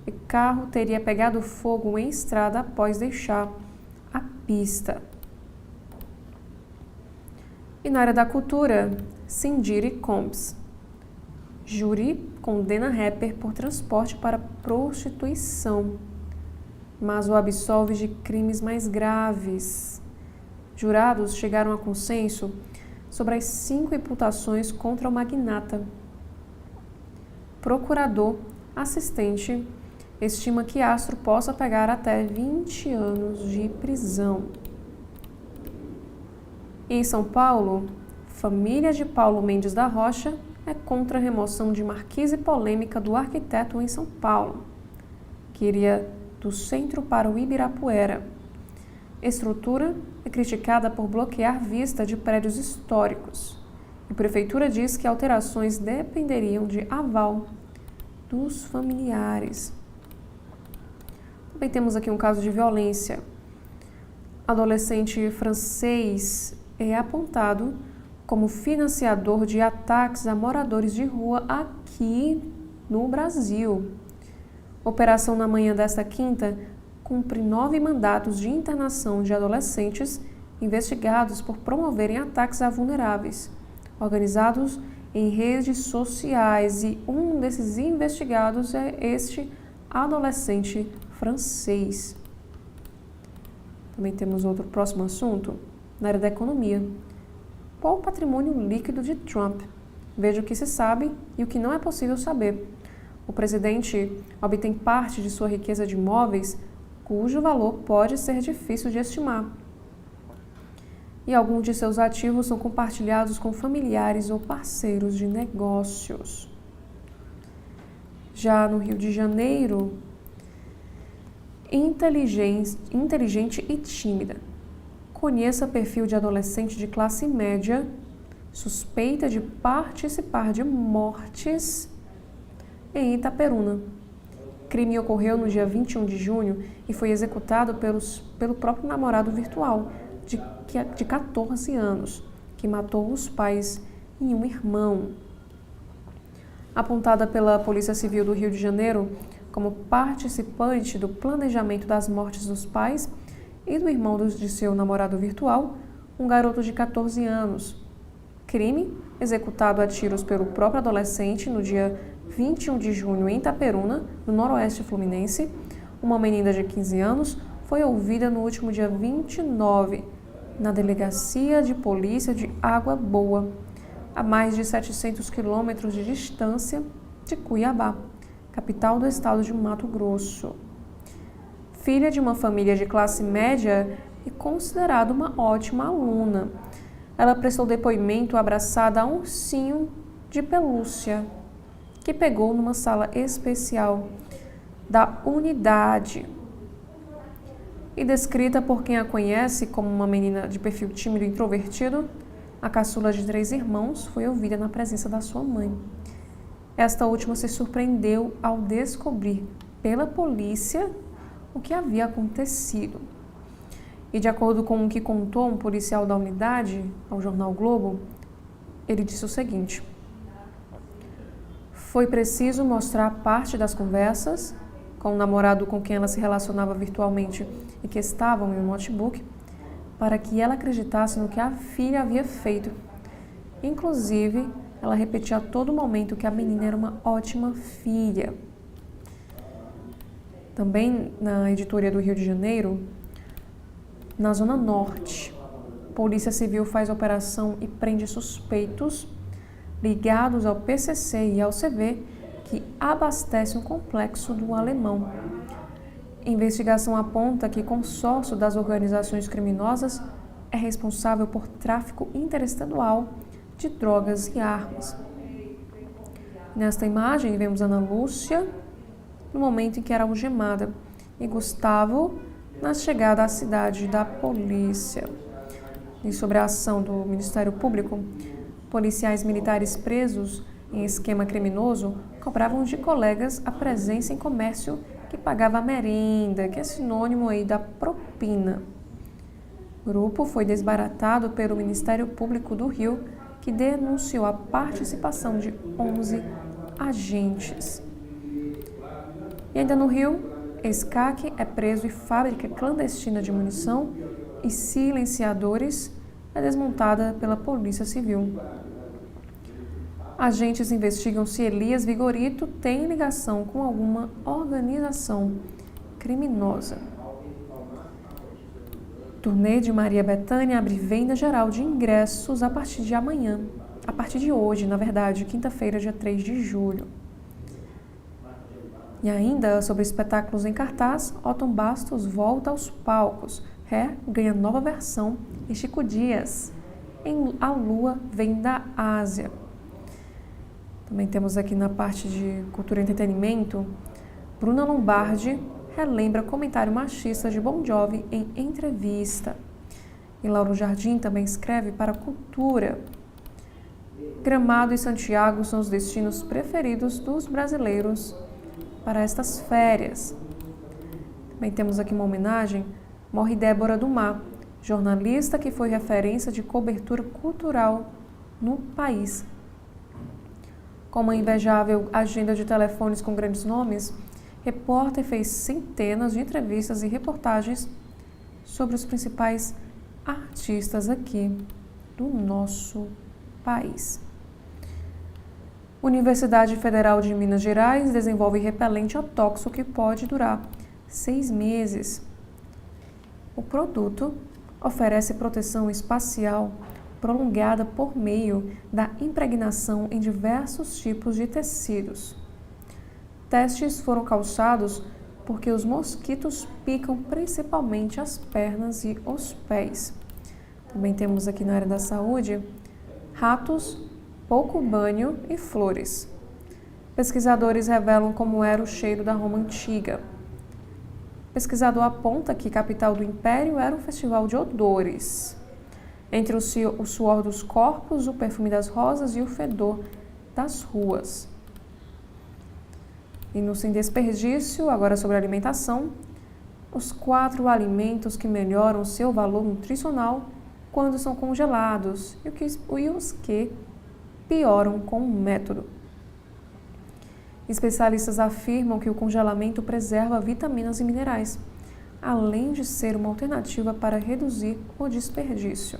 S1: O carro teria pegado fogo em estrada após deixar a pista. E na área da cultura, Sindiri Combs. Júri condena rapper por transporte para prostituição, mas o absolve de crimes mais graves. Jurados chegaram a consenso sobre as 5 imputações contra o magnata. Procurador assistente estima que Astro possa pegar até 20 anos de prisão. E em São Paulo, família de Paulo Mendes da Rocha é contra a remoção de marquise polêmica do arquiteto em São Paulo, que iria do centro para o Ibirapuera. Estrutura é criticada por bloquear vista de prédios históricos. E a prefeitura diz que alterações dependeriam de aval dos familiares. Também temos aqui um caso de violência. Adolescente francês é apontado como financiador de ataques a moradores de rua aqui no Brasil. Operação na manhã desta quinta cumpre 9 mandatos de internação de adolescentes investigados por promoverem ataques a vulneráveis, organizados em redes sociais, e um desses investigados é este adolescente francês. Também temos outro próximo assunto, na área da economia. Qual o patrimônio líquido de Trump? Veja o que se sabe e o que não é possível saber. O presidente obtém parte de sua riqueza de imóveis, cujo valor pode ser difícil de estimar. E alguns de seus ativos são compartilhados com familiares ou parceiros de negócios. Já no Rio de Janeiro, inteligente e tímida. Conheça perfil de adolescente de classe média, suspeita de participar de mortes em Itaperuna. Crime ocorreu no dia 21 de junho e foi executado pelo próprio namorado virtual, de 14 anos, que matou os pais e um irmão. Apontada pela Polícia Civil do Rio de Janeiro como participante do planejamento das mortes dos pais e do irmão de seu namorado virtual, um garoto de 14 anos. Crime executado a tiros pelo próprio adolescente no dia 21 de junho em Itaperuna, no noroeste fluminense. Uma menina de 15 anos foi ouvida no último dia 29, na Delegacia de Polícia de Água Boa, a mais de 700 quilômetros de distância de Cuiabá, capital do estado de Mato Grosso. Filha de uma família de classe média e considerada uma ótima aluna, ela prestou depoimento abraçada a um ursinho de pelúcia que pegou numa sala especial da unidade. E descrita por quem a conhece como uma menina de perfil tímido e introvertido, a caçula de 3 irmãos foi ouvida na presença da sua mãe. Esta última se surpreendeu ao descobrir pela polícia o que havia acontecido. E de acordo com o que contou um policial da unidade ao jornal Globo, ele disse o seguinte: foi preciso mostrar parte das conversas com o namorado com quem ela se relacionava virtualmente e que estavam em um notebook, para que ela acreditasse no que a filha havia feito. Inclusive, ela repetia a todo momento que a menina era uma ótima filha. Também na editoria do Rio de Janeiro, na Zona Norte, a Polícia Civil faz operação e prende suspeitos ligados ao PCC e ao CV que abastece um complexo do Alemão. A investigação aponta que consórcio das organizações criminosas é responsável por tráfico interestadual de drogas e armas. Nesta imagem, vemos Ana Lúcia no momento em que era algemada e Gustavo na chegada à cidade da polícia. E sobre a ação do Ministério Público, policiais militares presos em esquema criminoso cobravam de colegas a presença em comércio que pagava a merenda, que é sinônimo aí da propina. O grupo foi desbaratado pelo Ministério Público do Rio, que denunciou a participação de 11 agentes. E ainda no Rio, escaque é preso e fábrica clandestina de munição e silenciadores é desmontada pela Polícia Civil. Agentes investigam se Elias Vigorito tem ligação com alguma organização criminosa. Turnê de Maria Bethânia abre venda geral de ingressos a partir de amanhã. A partir de hoje, na verdade, quinta-feira, dia 3 de julho. E ainda sobre espetáculos em cartaz, Otton Bastos volta aos palcos. Hair ganha nova versão e Chico Dias, em A Lua Vem da Ásia. Também temos aqui na parte de cultura e entretenimento, Bruna Lombardi relembra comentário machista de Bon Jovi em entrevista. E Lauro Jardim também escreve para a Cultura. Gramado e Santiago são os destinos preferidos dos brasileiros para estas férias. Também temos aqui uma homenagem, morre Débora do Mar, jornalista que foi referência de cobertura cultural no país. Com uma invejável agenda de telefones com grandes nomes, repórter fez centenas de entrevistas e reportagens sobre os principais artistas aqui do nosso país. Universidade Federal de Minas Gerais desenvolve repelente atóxico que pode durar 6 meses. O produto oferece proteção espacial prolongada por meio da impregnação em diversos tipos de tecidos. Testes foram causados porque os mosquitos picam principalmente as pernas e os pés. Também temos aqui na área da saúde ratos, pouco banho e flores. Pesquisadores revelam como era o cheiro da Roma antiga. Pesquisador aponta que capital do Império era um festival de odores. Entre o suor dos corpos, o perfume das rosas e o fedor das ruas. E no Sem Desperdício, agora sobre alimentação, os 4 alimentos que melhoram seu valor nutricional quando são congelados e os que pioram com o método. Especialistas afirmam que o congelamento preserva vitaminas e minerais, além de ser uma alternativa para reduzir o desperdício.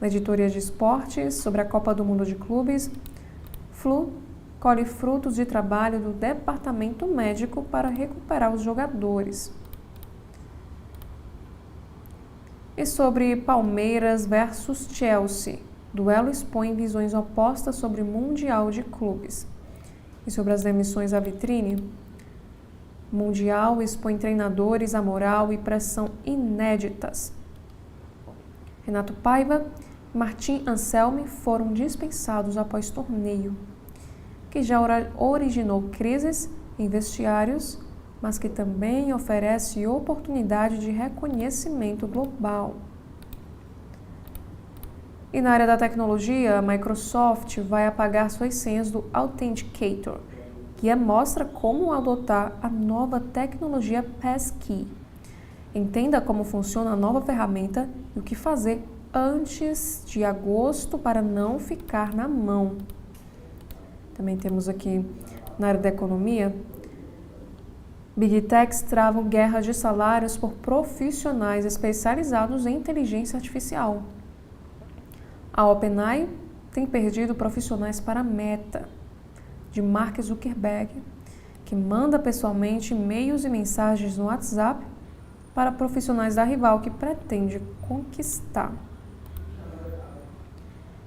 S1: Na editoria de esportes, sobre a Copa do Mundo de Clubes, Flu colhe frutos de trabalho do departamento médico para recuperar os jogadores. E sobre Palmeiras versus Chelsea, duelo expõe visões opostas sobre o Mundial de Clubes. E sobre as demissões à vitrine, Mundial expõe treinadores à moral e pressão inéditas. Renato Paiva e Martim Anselmi foram dispensados após torneio, que já originou crises em vestiários, mas que também oferece oportunidade de reconhecimento global. E na área da tecnologia, a Microsoft vai apagar suas senhas do Authenticator, que mostra como adotar a nova tecnologia Passkey. Entenda como funciona a nova ferramenta e o que fazer antes de agosto para não ficar na mão. Também temos aqui na área da economia, Big Techs travam guerra de salários por profissionais especializados em inteligência artificial. A OpenAI tem perdido profissionais para a Meta, de Mark Zuckerberg, que manda pessoalmente e-mails e mensagens no WhatsApp para profissionais da rival que pretende conquistar.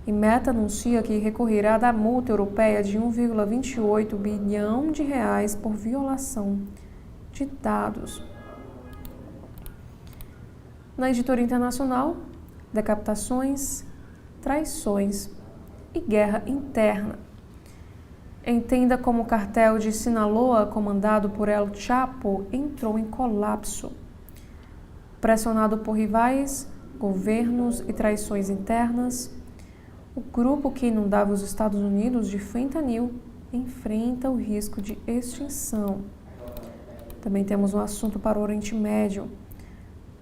S1: E Meta anuncia que recorrerá da multa europeia de 1,28 bilhão de reais por violação de dados. Na editoria internacional, decapitações, traições e guerra interna. Entenda como o cartel de Sinaloa, comandado por El Chapo, entrou em colapso. Pressionado por rivais, governos e traições internas, o grupo que inundava os Estados Unidos de fentanil enfrenta o risco de extinção. Também temos um assunto para o Oriente Médio.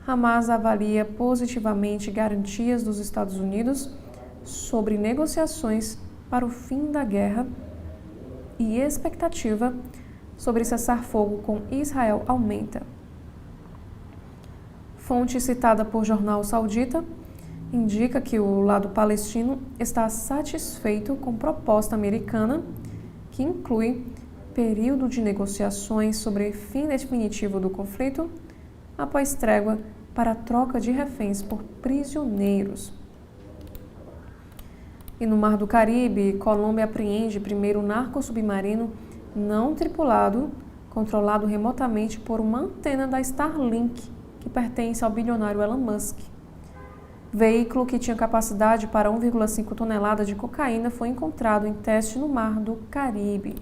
S1: Hamas avalia positivamente garantias dos Estados Unidos sobre negociações para o fim da guerra e expectativa sobre cessar-fogo com Israel aumenta. Fonte citada por jornal saudita indica que o lado palestino está satisfeito com proposta americana, que inclui período de negociações sobre fim definitivo do conflito após trégua para a troca de reféns por prisioneiros. E no Mar do Caribe, Colômbia apreende primeiro narco-submarino não tripulado, controlado remotamente por uma antena da Starlink, que pertence ao bilionário Elon Musk. Veículo que tinha capacidade para 1,5 toneladas de cocaína foi encontrado em teste no Mar do Caribe.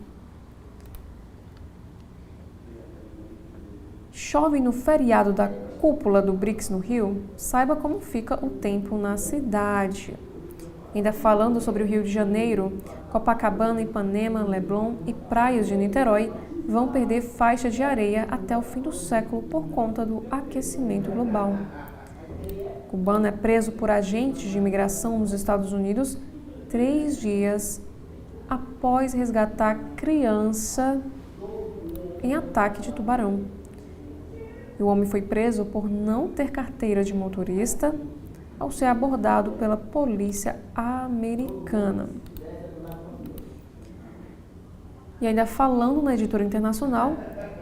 S1: Chove no feriado da cúpula do BRICS no Rio? Saiba como fica o tempo na cidade. Ainda falando sobre o Rio de Janeiro, Copacabana, Ipanema, Leblon e praias de Niterói vão perder faixa de areia até o fim do século por conta do aquecimento global. Cubano é preso por agentes de imigração nos Estados Unidos 3 dias após resgatar criança em ataque de tubarão. E o homem foi preso por não ter carteira de motorista ao ser abordado pela polícia americana. E ainda falando na editora internacional,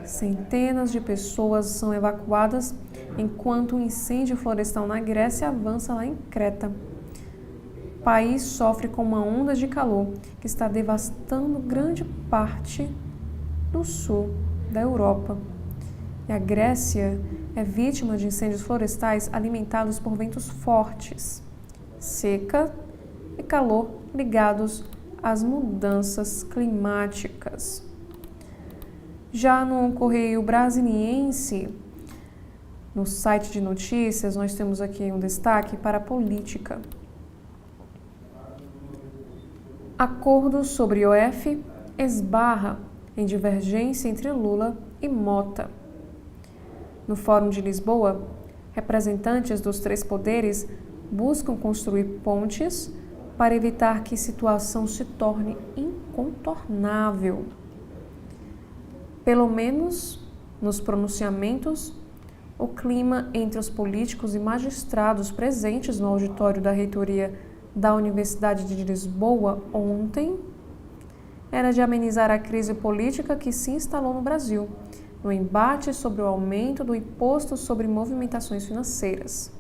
S1: centenas de pessoas são evacuadas enquanto o incêndio florestal na Grécia avança lá em Creta. O país sofre com uma onda de calor que está devastando grande parte do sul da Europa. E a Grécia é vítima de incêndios florestais alimentados por ventos fortes, seca e calor ligados às mudanças climáticas. Já no Correio Brasiliense, no site de notícias, nós temos aqui um destaque para a política. Acordo sobre IOF esbarra em divergência entre Lula e Mota. No Fórum de Lisboa, representantes dos três poderes buscam construir pontes para evitar que a situação se torne incontornável. Pelo menos nos pronunciamentos, o clima entre os políticos e magistrados presentes no auditório da reitoria da Universidade de Lisboa ontem era de amenizar a crise política que se instalou no Brasil, no embate sobre o aumento do imposto sobre movimentações financeiras.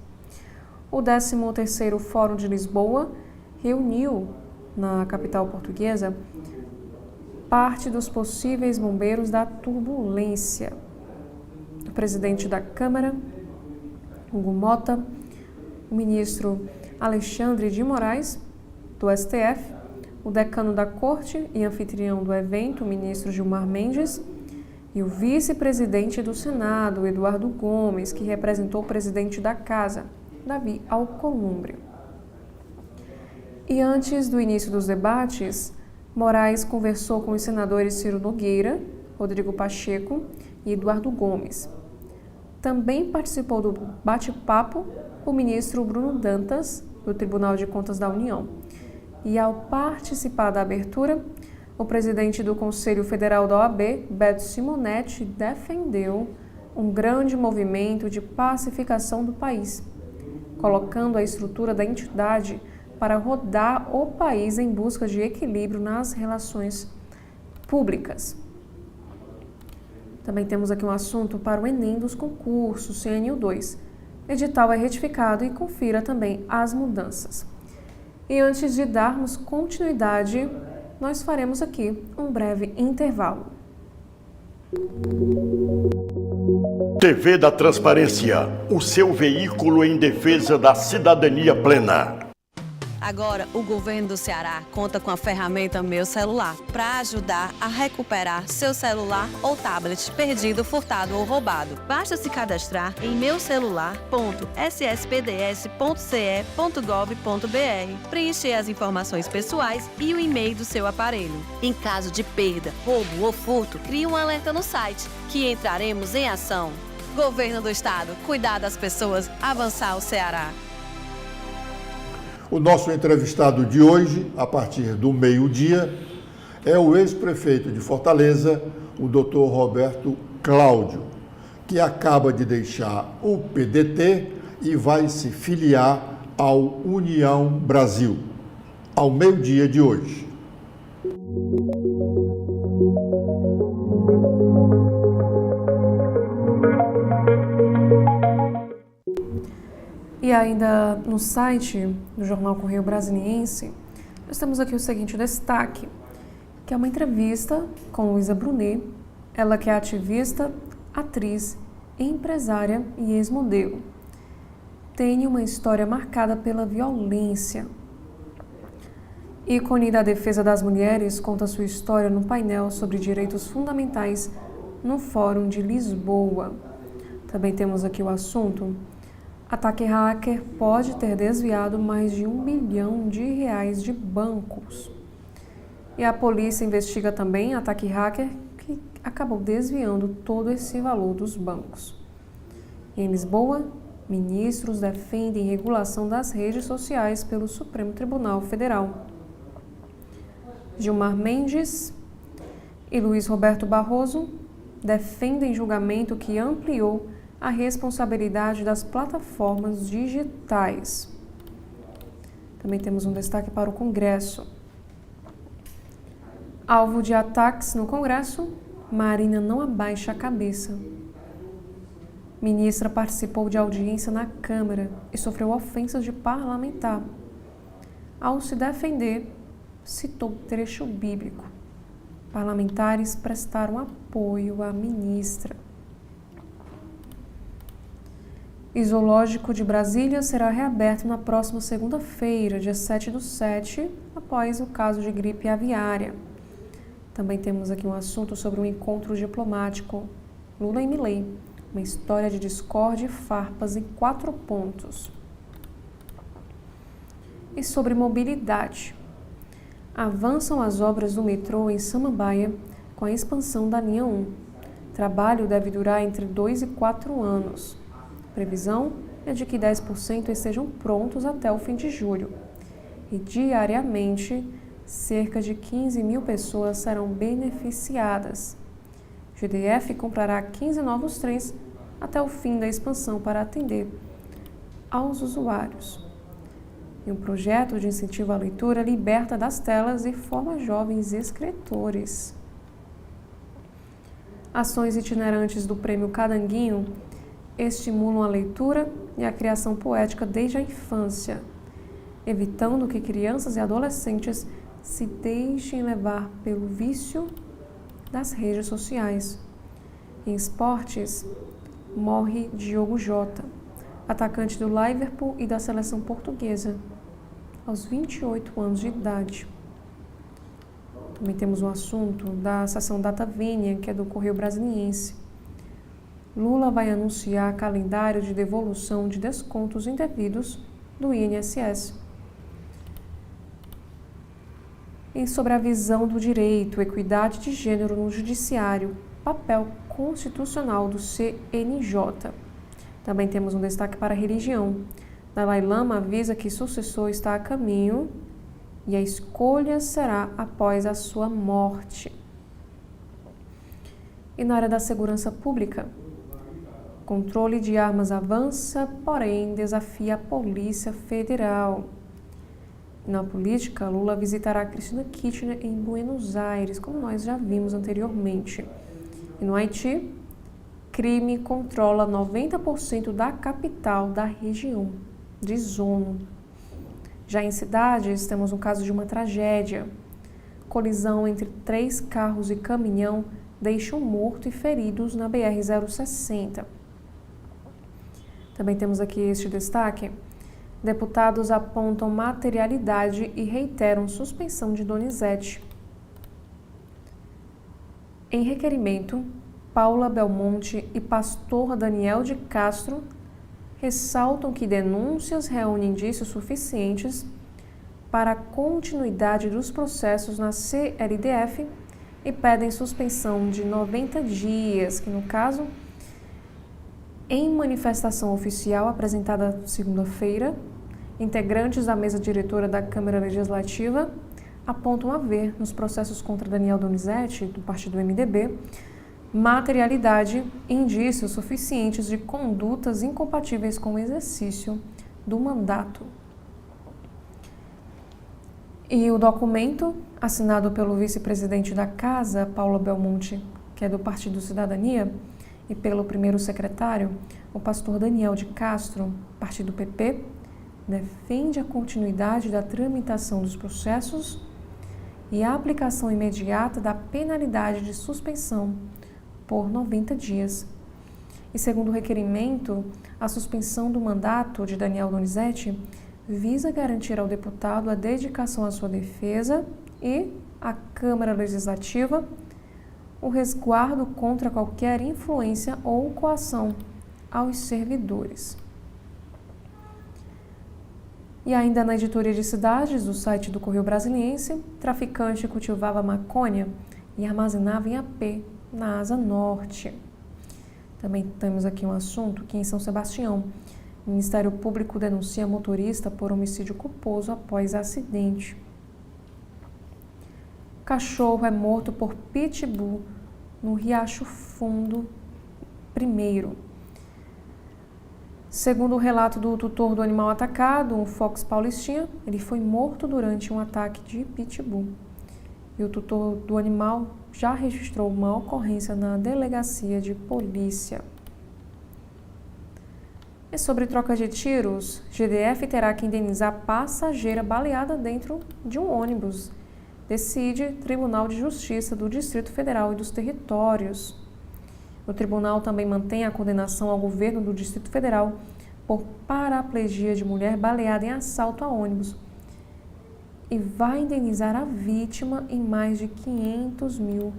S1: O 13º Fórum de Lisboa reuniu, na capital portuguesa, parte dos possíveis bombeiros da turbulência. O presidente da Câmara, Hugo Mota, o ministro Alexandre de Moraes, do STF, o decano da Corte e anfitrião do evento, o ministro Gilmar Mendes, e o vice-presidente do Senado, Eduardo Gomes, que representou o presidente da Casa, Davi Alcolumbre. E antes do início dos debates, Moraes conversou com os senadores Ciro Nogueira, Rodrigo Pacheco e Eduardo Gomes. Também participou do bate-papo o ministro Bruno Dantas, do Tribunal de Contas da União. E ao participar da abertura, o presidente do Conselho Federal da OAB, Beto Simonetti, defendeu um grande movimento de pacificação do país, colocando a estrutura da entidade para rodar o país em busca de equilíbrio nas relações públicas. Também temos aqui um assunto para o Enem dos concursos CNU 2. Edital é retificado e confira também as mudanças. E antes de darmos continuidade, nós faremos aqui um breve intervalo.
S2: TV da Transparência, o seu veículo em defesa da cidadania plena.
S7: Agora, o governo do Ceará conta com a ferramenta Meu Celular para ajudar a recuperar seu celular ou tablet perdido, furtado ou roubado. Basta se cadastrar em meucelular.sspds.ce.gov.br, preencher as informações pessoais e o e-mail do seu aparelho. Em caso de perda, roubo ou furto, crie um alerta no site, que entraremos em ação. Governo do Estado, cuidar das pessoas, avançar o Ceará.
S8: O nosso entrevistado de hoje, a partir do meio-dia, é o ex-prefeito de Fortaleza, o Dr. Roberto Cláudio, que acaba de deixar o PDT e vai se filiar ao União Brasil, ao meio-dia de hoje.
S1: E ainda no site do jornal Correio Brasiliense, nós temos aqui o seguinte destaque, que é uma entrevista com Luísa Brunet, ela que é ativista, atriz, empresária e ex-modelo. Tem uma história marcada pela violência. Ícone da defesa das mulheres conta sua história no painel sobre direitos fundamentais no Fórum de Lisboa. Também temos aqui o assunto: ataque hacker pode ter desviado mais de R$1 bilhão de bancos. E a polícia investiga também ataque hacker que acabou desviando todo esse valor dos bancos. E em Lisboa, ministros defendem regulação das redes sociais pelo Supremo Tribunal Federal. Gilmar Mendes e Luiz Roberto Barroso defendem julgamento que ampliou a responsabilidade das plataformas digitais. Também temos um destaque para o Congresso. Alvo de ataques no Congresso, Marina não abaixa a cabeça. Ministra participou de audiência na Câmara e sofreu ofensas de parlamentar. Ao se defender, citou trecho bíblico. Parlamentares prestaram apoio à ministra. O Zoológico de Brasília será reaberto na próxima segunda-feira, dia 7/7, após o caso de gripe aviária. Também temos aqui um assunto sobre um encontro diplomático. Lula e Milei, uma história de discórdia e farpas em 4 pontos. E sobre mobilidade. Avançam as obras do metrô em Samambaia com a expansão da linha 1. Trabalho deve durar entre 2 e 4 anos. Previsão é de que 10% estejam prontos até o fim de julho. E diariamente, cerca de 15 mil pessoas serão beneficiadas. GDF comprará 15 novos trens até o fim da expansão para atender aos usuários. E um projeto de incentivo à leitura liberta das telas e forma jovens escritores. Ações itinerantes do Prêmio Cadanguinho estimulam a leitura e a criação poética desde a infância, evitando que crianças e adolescentes se deixem levar pelo vício das redes sociais. Em esportes, morre Diogo Jota, atacante do Liverpool e da seleção portuguesa, aos 28 anos de idade. Também temos um assunto da seção Data Vênia, que é do Correio Brasiliense. Lula vai anunciar calendário de devolução de descontos indevidos do INSS. E sobre a visão do direito, equidade de gênero no judiciário, papel constitucional do CNJ. Também temos um destaque para a religião. Dalai Lama avisa que sucessor está a caminho e a escolha será após a sua morte. E na área da segurança pública, controle de armas avança, porém desafia a Polícia Federal. Na política, Lula visitará Cristina Kirchner em Buenos Aires, como nós já vimos anteriormente. E no Haiti, crime controla 90% da capital da região de Zono. Já em cidades, temos um caso de uma tragédia. Colisão entre 3 carros e caminhão deixa um morto e feridos na BR-060. Também temos aqui este destaque. Deputados apontam materialidade e reiteram suspensão de Donizete. Em requerimento, Paula Belmonte e pastor Daniel de Castro ressaltam que denúncias reúnem indícios suficientes para a continuidade dos processos na CLDF e pedem suspensão de 90 dias, que no caso, em manifestação oficial apresentada segunda-feira, integrantes da mesa diretora da Câmara Legislativa apontam haver, nos processos contra Daniel Donizete, do partido MDB, materialidade e indícios suficientes de condutas incompatíveis com o exercício do mandato. E o documento, assinado pelo vice-presidente da Casa, Paula Belmonte, que é do Partido Cidadania, e pelo primeiro secretário, o pastor Daniel de Castro, partido PP, defende a continuidade da tramitação dos processos e a aplicação imediata da penalidade de suspensão por 90 dias. E segundo o requerimento, a suspensão do mandato de Daniel Donizete visa garantir ao deputado a dedicação à sua defesa e à Câmara Legislativa o resguardo contra qualquer influência ou coação aos servidores. E ainda na editoria de cidades do site do Correio Brasiliense, traficante cultivava maconha e armazenava em AP na Asa Norte. Também temos aqui um assunto que em São Sebastião, o Ministério Público denuncia motorista por homicídio culposo após acidente. Cachorro é morto por pitbull no Riacho Fundo I. Segundo o relato do tutor do animal atacado, um Fox Paulistinha, ele foi morto durante um ataque de pitbull. E o tutor do animal já registrou uma ocorrência na delegacia de polícia. E sobre troca de tiros, GDF terá que indenizar passageira baleada dentro de um ônibus, decide Tribunal de Justiça do Distrito Federal e dos Territórios. O tribunal também mantém a condenação ao governo do Distrito Federal por paraplegia de mulher baleada em assalto a ônibus e vai indenizar a vítima em mais de R$500 mil.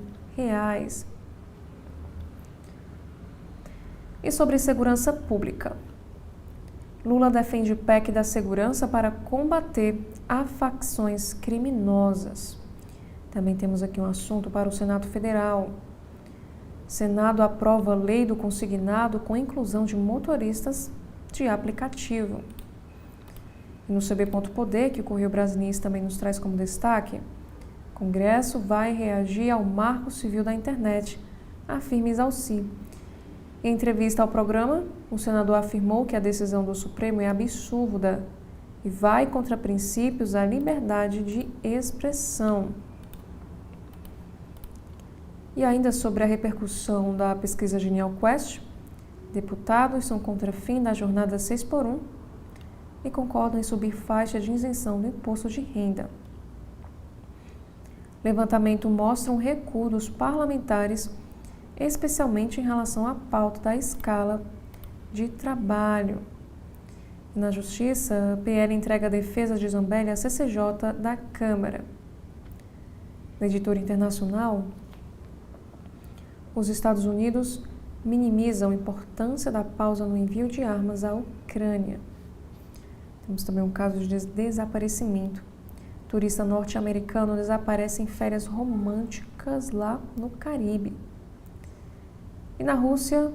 S1: E sobre segurança pública. Lula defende PEC da segurança para combater as facções criminosas. Também temos aqui um assunto para o Senado Federal. Senado aprova a lei do consignado com inclusão de motoristas de aplicativo. E no CB.poder, que o Correio Brasiliense também nos traz como destaque, o Congresso vai reagir ao Marco Civil da Internet, afirma Isalci. Em entrevista ao programa, o senador afirmou que a decisão do Supremo é absurda e vai contra princípios da liberdade de expressão. E ainda sobre a repercussão da pesquisa Genial Quest, deputados são contra fim da jornada 6x1 e concordam em subir faixa de isenção do imposto de renda. Levantamento mostra um recuo dos parlamentares, especialmente em relação à pauta da escala de trabalho. Na Justiça, a PL entrega a defesa de Zambelli à CCJ da Câmara. Na editora internacional, os Estados Unidos minimizam a importância da pausa no envio de armas à Ucrânia. Temos também um caso de desaparecimento. Turista norte-americano desaparece em férias românticas lá no Caribe. E na Rússia,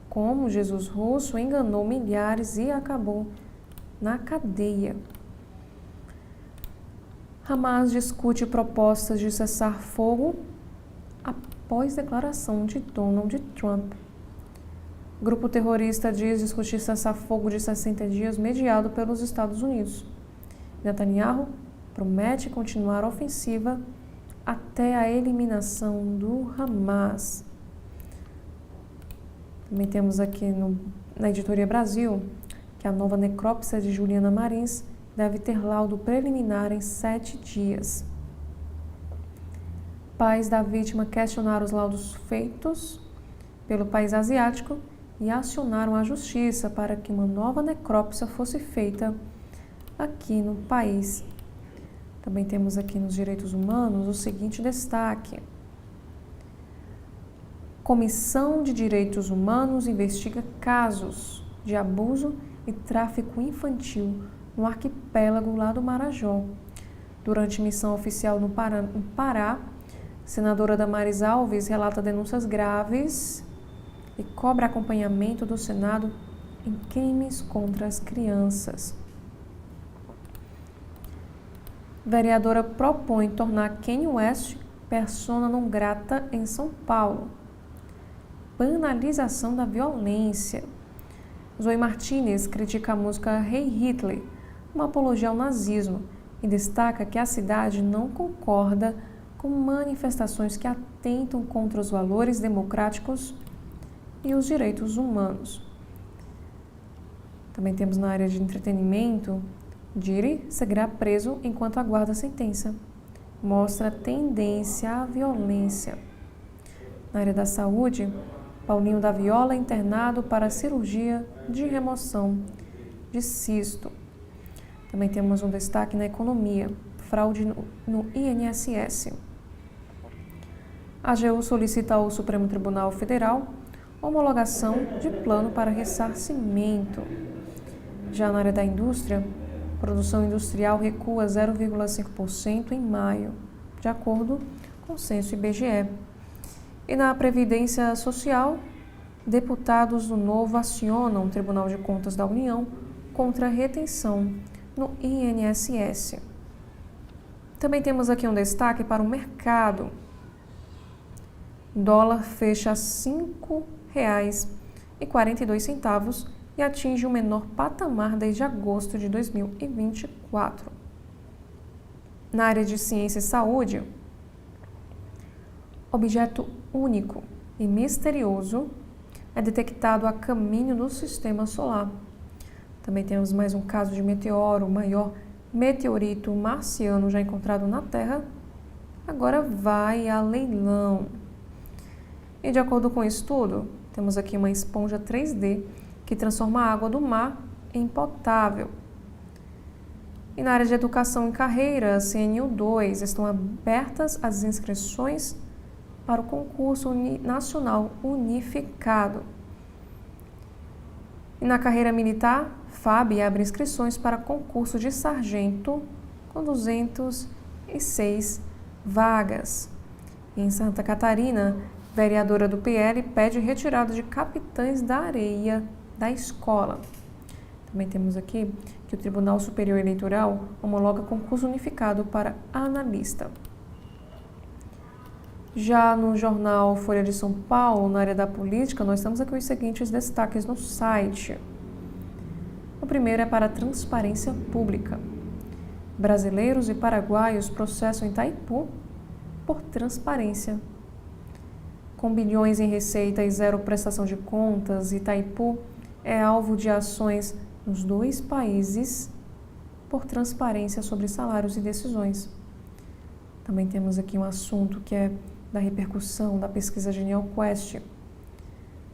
S1: como Jesus russo enganou milhares e acabou na cadeia. Hamas discute propostas de cessar fogo após declaração de Donald Trump. Grupo terrorista diz discutir cessar-fogo de 60 dias mediado pelos Estados Unidos. Netanyahu promete continuar a ofensiva até a eliminação do Hamas. Também temos aqui na Editoria Brasil que a nova necrópsia de Juliana Marins deve ter laudo preliminar em 7 dias. Pais da vítima questionaram os laudos feitos pelo país asiático e acionaram a justiça para que uma nova necrópsia fosse feita aqui no país. Também temos aqui nos direitos humanos o seguinte destaque. Comissão de Direitos Humanos investiga casos de abuso e tráfico infantil no arquipélago lá do Marajó. Durante missão oficial no Pará, senadora Damares Alves relata denúncias graves e cobra acompanhamento do Senado em crimes contra as crianças. Vereadora propõe tornar Kanye West persona non grata em São Paulo. Banalização da violência. Zoe Martínez critica a música Hey Hitler, uma apologia ao nazismo, e destaca que a cidade não concorda com manifestações que atentam contra os valores democráticos e os direitos humanos. Também temos na área de entretenimento, Diri seguirá preso enquanto aguarda a sentença. Mostra tendência à violência. Na área da saúde, Paulinho da Viola é internado para cirurgia de remoção de cisto. Também temos um destaque na economia, fraude no INSS. A AGU solicita ao Supremo Tribunal Federal homologação de plano para ressarcimento. Já na área da indústria, produção industrial recua 0,5% em maio, de acordo com o censo IBGE. E na Previdência Social, deputados do Novo acionam o Tribunal de Contas da União contra a retenção no INSS. Também temos aqui um destaque para o mercado. Dólar fecha a R$ 5,42 e atinge o menor patamar desde agosto de 2024. Na área de ciência e saúde, objeto único e misterioso é detectado a caminho do sistema solar. Também temos mais um caso de meteoro, o maior meteorito marciano já encontrado na Terra, agora vai a leilão. E de acordo com o estudo, temos aqui uma esponja 3D que transforma a água do mar em potável. E na área de educação e carreira, CNU2, estão abertas as inscrições para o concurso nacional unificado. E na carreira militar, FAB abre inscrições para concurso de sargento com 206 vagas. E em Santa Catarina, vereadora do PL pede retirada de capitães da areia da escola. Também temos aqui que o Tribunal Superior Eleitoral homologa concurso unificado para analista. Já no jornal Folha de São Paulo, na área da política, nós temos aqui os seguintes destaques no site. O primeiro é para a transparência pública. Brasileiros e paraguaios processam Itaipu por transparência. Com bilhões em receita e zero prestação de contas, Itaipu é alvo de ações nos dois países por transparência sobre salários e decisões. Também temos aqui um assunto que é da repercussão da pesquisa Genial Quest.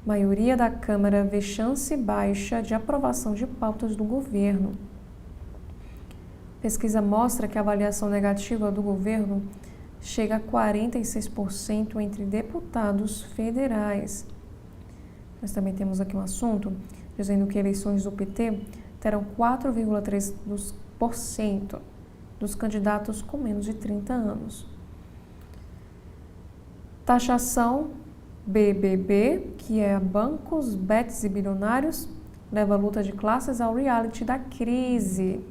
S1: Maioria da Câmara vê chance baixa de aprovação de pautas do governo. Pesquisa mostra que a avaliação negativa do governo chega a 46% entre deputados federais. Nós também temos aqui um assunto dizendo que eleições do PT terão 4,3% dos candidatos com menos de 30 anos. Taxação BBB, que é bancos, bets e bilionários, leva a luta de classes ao reality da crise.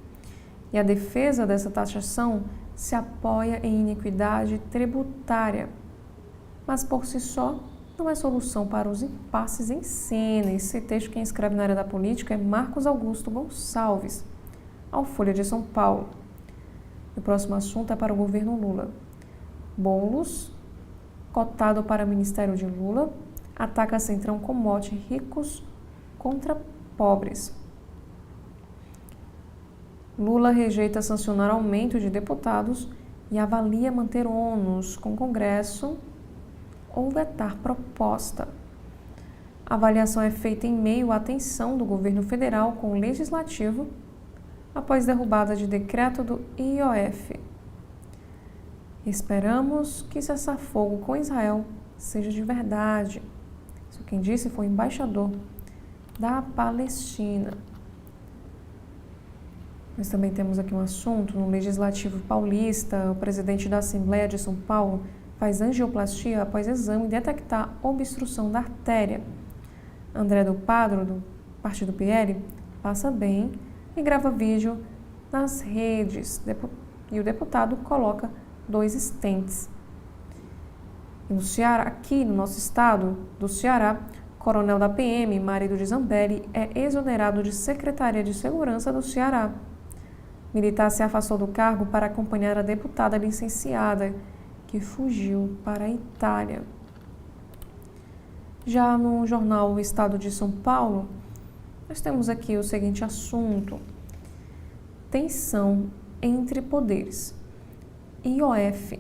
S1: E a defesa dessa taxação se apoia em iniquidade tributária, mas por si só não é solução para os impasses em cena. Esse texto quem escreve na área da política é Marcos Augusto Gonçalves, ao Folha de São Paulo. O próximo assunto é para o governo Lula. Boulos, cotado para o Ministério de Lula, ataca Centrão com mote ricos contra pobres. Lula rejeita sancionar aumento de deputados e avalia manter ônus com Congresso ou vetar proposta. A avaliação é feita em meio à tensão do governo federal com o legislativo após derrubada de decreto do IOF. Esperamos que cessar-fogo com Israel seja de verdade. Isso quem disse foi o embaixador da Palestina. Nós também temos aqui um assunto no Legislativo Paulista. O presidente da Assembleia de São Paulo faz angioplastia após exame detectar obstrução da artéria. André do Padro, do Partido PL, passa bem e grava vídeo nas redes. E o deputado coloca 2 stents. E no Ceará, aqui no nosso estado do Ceará, coronel da PM, marido de Zambelli, é exonerado de Secretaria de Segurança do Ceará. Militar se afastou do cargo para acompanhar a deputada licenciada, que fugiu para a Itália. Já no jornal O Estado de São Paulo, nós temos aqui o seguinte assunto: tensão entre poderes. IOF.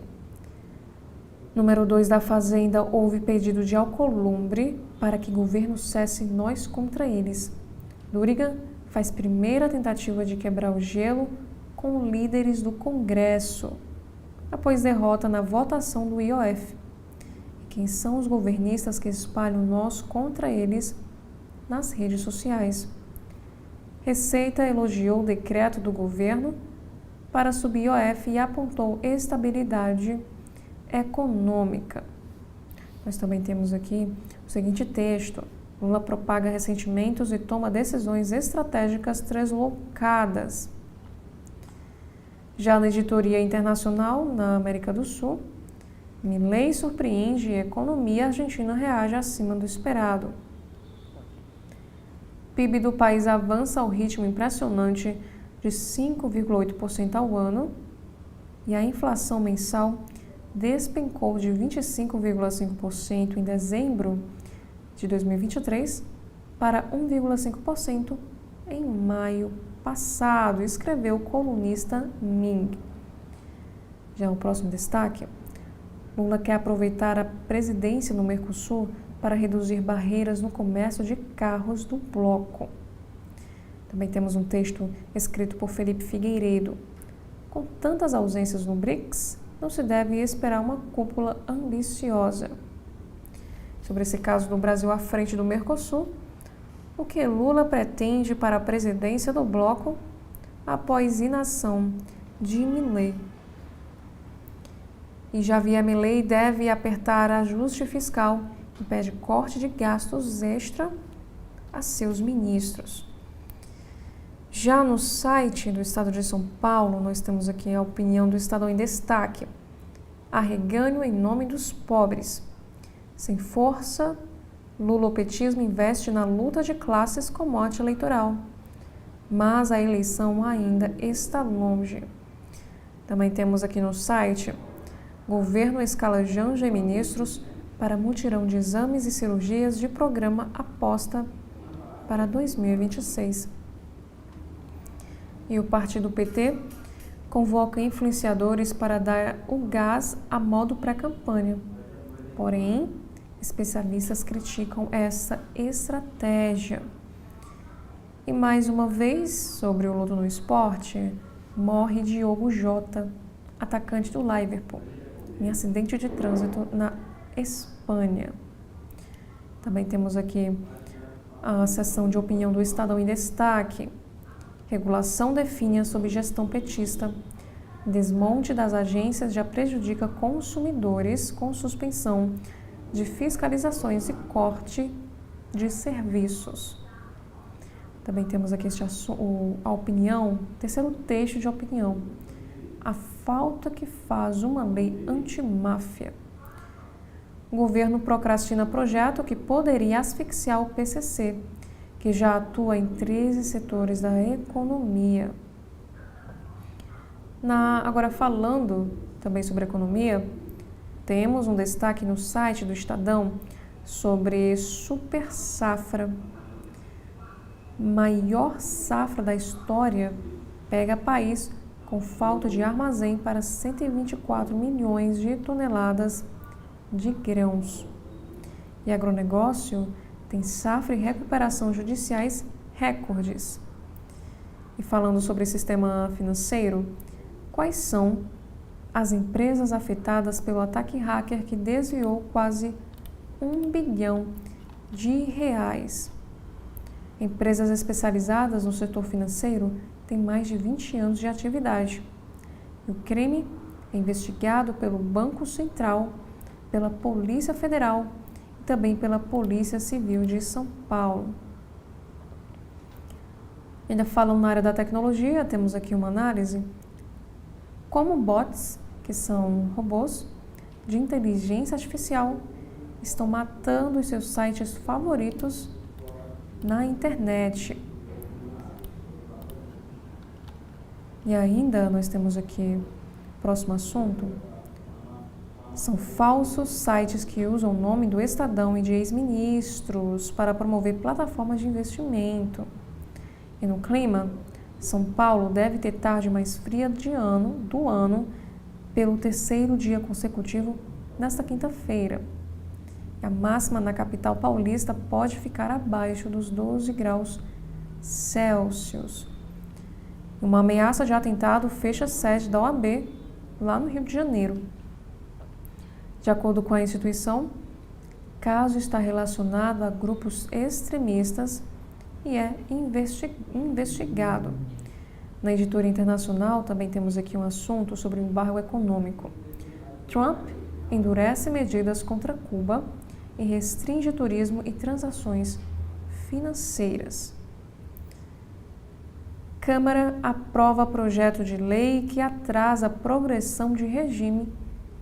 S1: Número 2 da Fazenda, houve pedido de Alcolumbre para que governo cesse nós contra eles. Durigan faz primeira tentativa de quebrar o gelo com líderes do Congresso, após derrota na votação do IOF. Quem são os governistas que espalham nós contra eles nas redes sociais? Receita elogiou o decreto do governo para subir IOF e apontou estabilidade econômica. Nós também temos aqui o seguinte texto: Lula propaga ressentimentos e toma decisões estratégicas translocadas. Já na editoria internacional, na América do Sul, Milei surpreende e a economia argentina reage acima do esperado. PIB do país avança ao ritmo impressionante de 5,8% ao ano e a inflação mensal despencou de 25,5% em dezembro de 2023 para 1,5% em maio passado, escreveu o colunista Ming. Já o próximo destaque, Lula quer aproveitar a presidência no Mercosul para reduzir barreiras no comércio de carros do bloco. Também temos um texto escrito por Felipe Figueiredo. Com tantas ausências no BRICS, não se deve esperar uma cúpula ambiciosa. Sobre esse caso do Brasil à frente do Mercosul, o que Lula pretende para a presidência do bloco após inação de Milei. E Javier Milei deve apertar ajuste fiscal e pede corte de gastos extra a seus ministros. Já no site do Estado de São Paulo, nós temos aqui a opinião do Estadão em destaque. Arreganho em nome dos pobres. Sem força, lulopetismo investe na luta de classes com mote eleitoral. Mas a eleição ainda está longe. Também temos aqui no site, governo escala Janja e ministros para mutirão de exames e cirurgias de programa aposta para 2026. E o partido PT convoca influenciadores para dar o gás a modo pré-campanha. Porém, especialistas criticam essa estratégia. E mais uma vez, sobre o luto no esporte, morre Diogo Jota, atacante do Liverpool, em acidente de trânsito na Espanha. Também temos aqui a seção de opinião do Estadão em destaque. Regulação define sob gestão petista. Desmonte das agências já prejudica consumidores com suspensão de fiscalizações e corte de serviços. Também temos aqui a opinião, terceiro texto de opinião. A falta que faz uma lei antimáfia. O governo procrastina projeto que poderia asfixiar o PCC, que já atua em 13 setores da economia. Agora, falando também sobre economia, temos um destaque no site do Estadão sobre super safra. Maior safra da história pega país com falta de armazém para 124 milhões de toneladas de grãos. E agronegócio tem safra e recuperação judiciais recordes. E falando sobre o sistema financeiro, quais são as empresas afetadas pelo ataque hacker que desviou quase R$1 bilhão? Empresas especializadas no setor financeiro têm mais de 20 anos de atividade. E o crime é investigado pelo Banco Central, pela Polícia Federal e também pela Polícia Civil de São Paulo. Ainda falando na área da tecnologia, temos aqui uma análise. Como bots, que são robôs de inteligência artificial, estão matando os seus sites favoritos na internet. E ainda nós temos aqui o próximo assunto. São falsos sites que usam o nome do Estadão e de ex-ministros para promover plataformas de investimento. E no clima, São Paulo deve ter tarde mais fria do ano pelo terceiro dia consecutivo nesta quinta-feira. A máxima na capital paulista pode ficar abaixo dos 12 graus Celsius. Uma ameaça de atentado fecha a sede da OAB lá no Rio de Janeiro. De acordo com a instituição, o caso está relacionado a grupos extremistas e é investigado. Na editoria internacional também temos aqui um assunto sobre o embargo econômico. Trump endurece medidas contra Cuba e restringe turismo e transações financeiras. Câmara aprova projeto de lei que atrasa a progressão de regime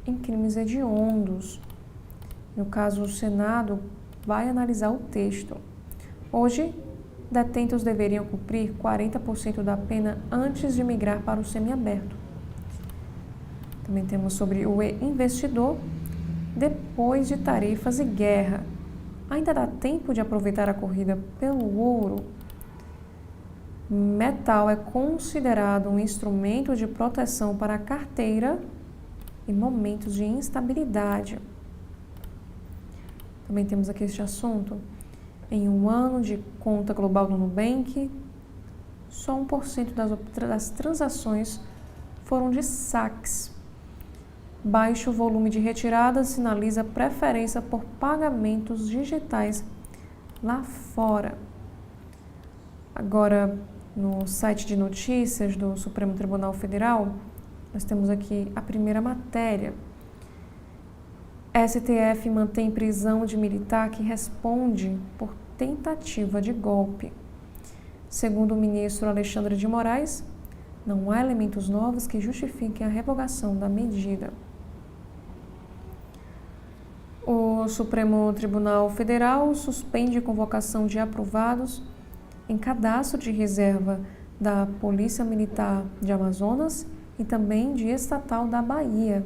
S1: em crimes hediondos. No caso, o Senado vai analisar o texto. Hoje, detentos deveriam cumprir 40% da pena antes de migrar para o semiaberto. Também temos sobre o investidor depois de tarefas e guerra. Ainda dá tempo de aproveitar a corrida pelo ouro? Metal é considerado um instrumento de proteção para a carteira em momentos de instabilidade. Também temos aqui este assunto. Em um ano de conta global do Nubank, só 1% das transações foram de saques. Baixo volume de retiradas sinaliza preferência por pagamentos digitais lá fora. Agora, no site de notícias do Supremo Tribunal Federal, nós temos aqui a primeira matéria. STF mantém prisão de militar que responde por tentativa de golpe. Segundo o ministro Alexandre de Moraes, não há elementos novos que justifiquem a revogação da medida. O Supremo Tribunal Federal suspende convocação de aprovados em cadastro de reserva da Polícia Militar de Amazonas e também de estatal da Bahia.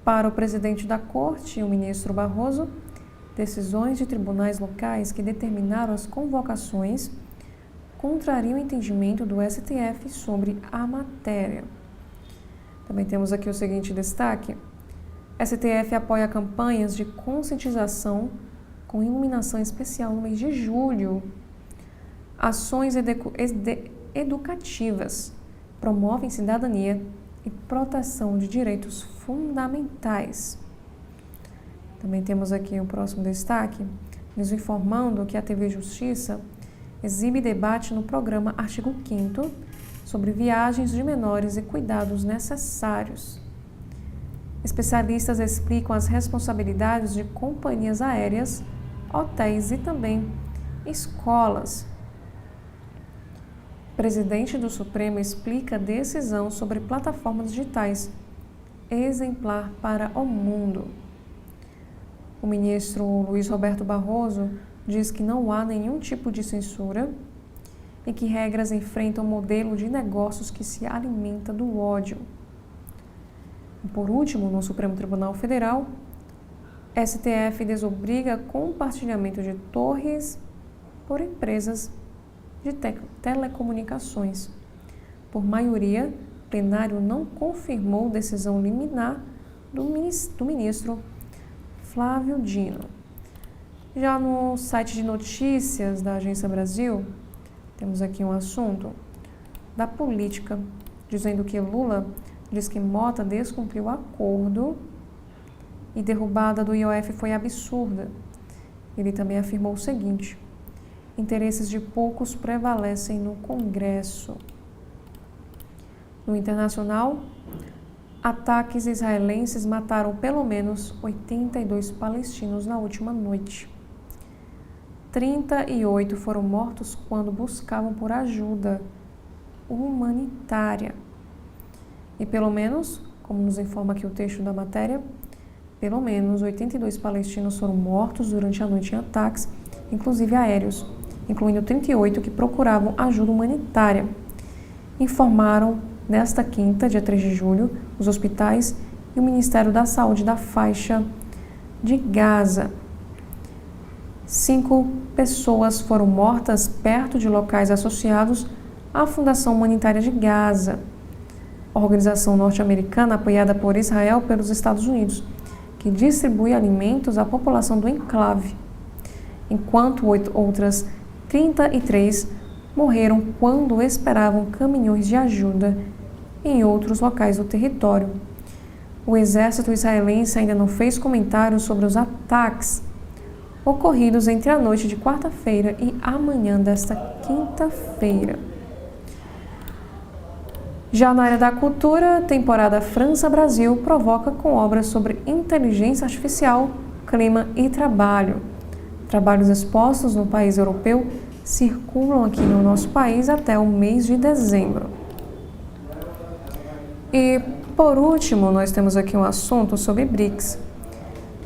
S1: Para o presidente da Corte, o ministro Barroso, decisões de tribunais locais que determinaram as convocações contrariam o entendimento do STF sobre a matéria. Também temos aqui o seguinte destaque. STF apoia campanhas de conscientização com iluminação especial no mês de julho. Ações educativas promovem cidadania e proteção de direitos fundamentais. Também temos aqui o próximo destaque, nos informando que a TV Justiça exibe debate no programa Artigo 5º sobre viagens de menores e cuidados necessários. Especialistas explicam as responsabilidades de companhias aéreas, hotéis e também escolas. O presidente do Supremo explica a decisão sobre plataformas digitais, exemplar para o mundo. O ministro Luiz Roberto Barroso diz que não há nenhum tipo de censura e que regras enfrentam um modelo de negócios que se alimenta do ódio. E por último, no Supremo Tribunal Federal, STF desobriga compartilhamento de torres por empresas de telecomunicações. Por maioria, o plenário não confirmou decisão liminar do ministro Flávio Dino. Já no site de notícias da Agência Brasil, temos aqui um assunto da política, dizendo que Lula diz que Mota descumpriu o acordo e derrubada do IOF foi absurda. Ele também afirmou o seguinte: interesses de poucos prevalecem no Congresso. No internacional, ataques israelenses mataram pelo menos 82 palestinos na última noite. 38 foram mortos quando buscavam por ajuda humanitária. E pelo menos, como nos informa aqui o texto da matéria, pelo menos 82 palestinos foram mortos durante a noite em ataques, inclusive aéreos, incluindo 38 que procuravam ajuda humanitária. Informaram nesta quinta, dia 3 de julho, os hospitais e o Ministério da Saúde da faixa de Gaza. 5 pessoas foram mortas perto de locais associados à Fundação Humanitária de Gaza, organização norte-americana apoiada por Israel pelos Estados Unidos, que distribui alimentos à população do enclave, enquanto outras 33 morreram quando esperavam caminhões de ajuda em outros locais do território. O exército israelense ainda não fez comentários sobre os ataques ocorridos entre a noite de quarta-feira e amanhã desta quinta-feira. Já na área da cultura, a temporada França-Brasil provoca com obras sobre inteligência artificial, clima e trabalho. Trabalhos expostos no país europeu circulam aqui no nosso país até o mês de dezembro. E, por último, nós temos aqui um assunto sobre BRICS.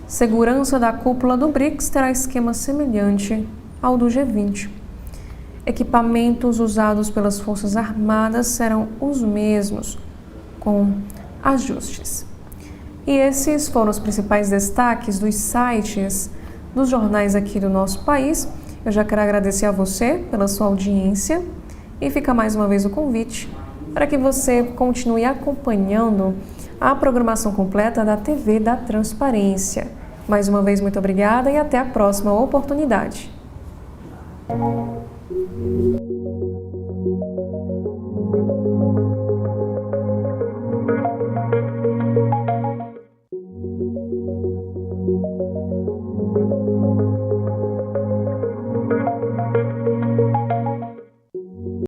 S1: Segurança da cúpula do BRICS terá esquema semelhante ao do G20. Equipamentos usados pelas Forças Armadas serão os mesmos, com ajustes. E esses foram os principais destaques dos sites dos jornais aqui do nosso país. Eu já quero agradecer a você pela sua audiência e fica mais uma vez o convite para que você continue acompanhando a programação completa da TV da Transparência. Mais uma vez, muito obrigada e até a próxima oportunidade.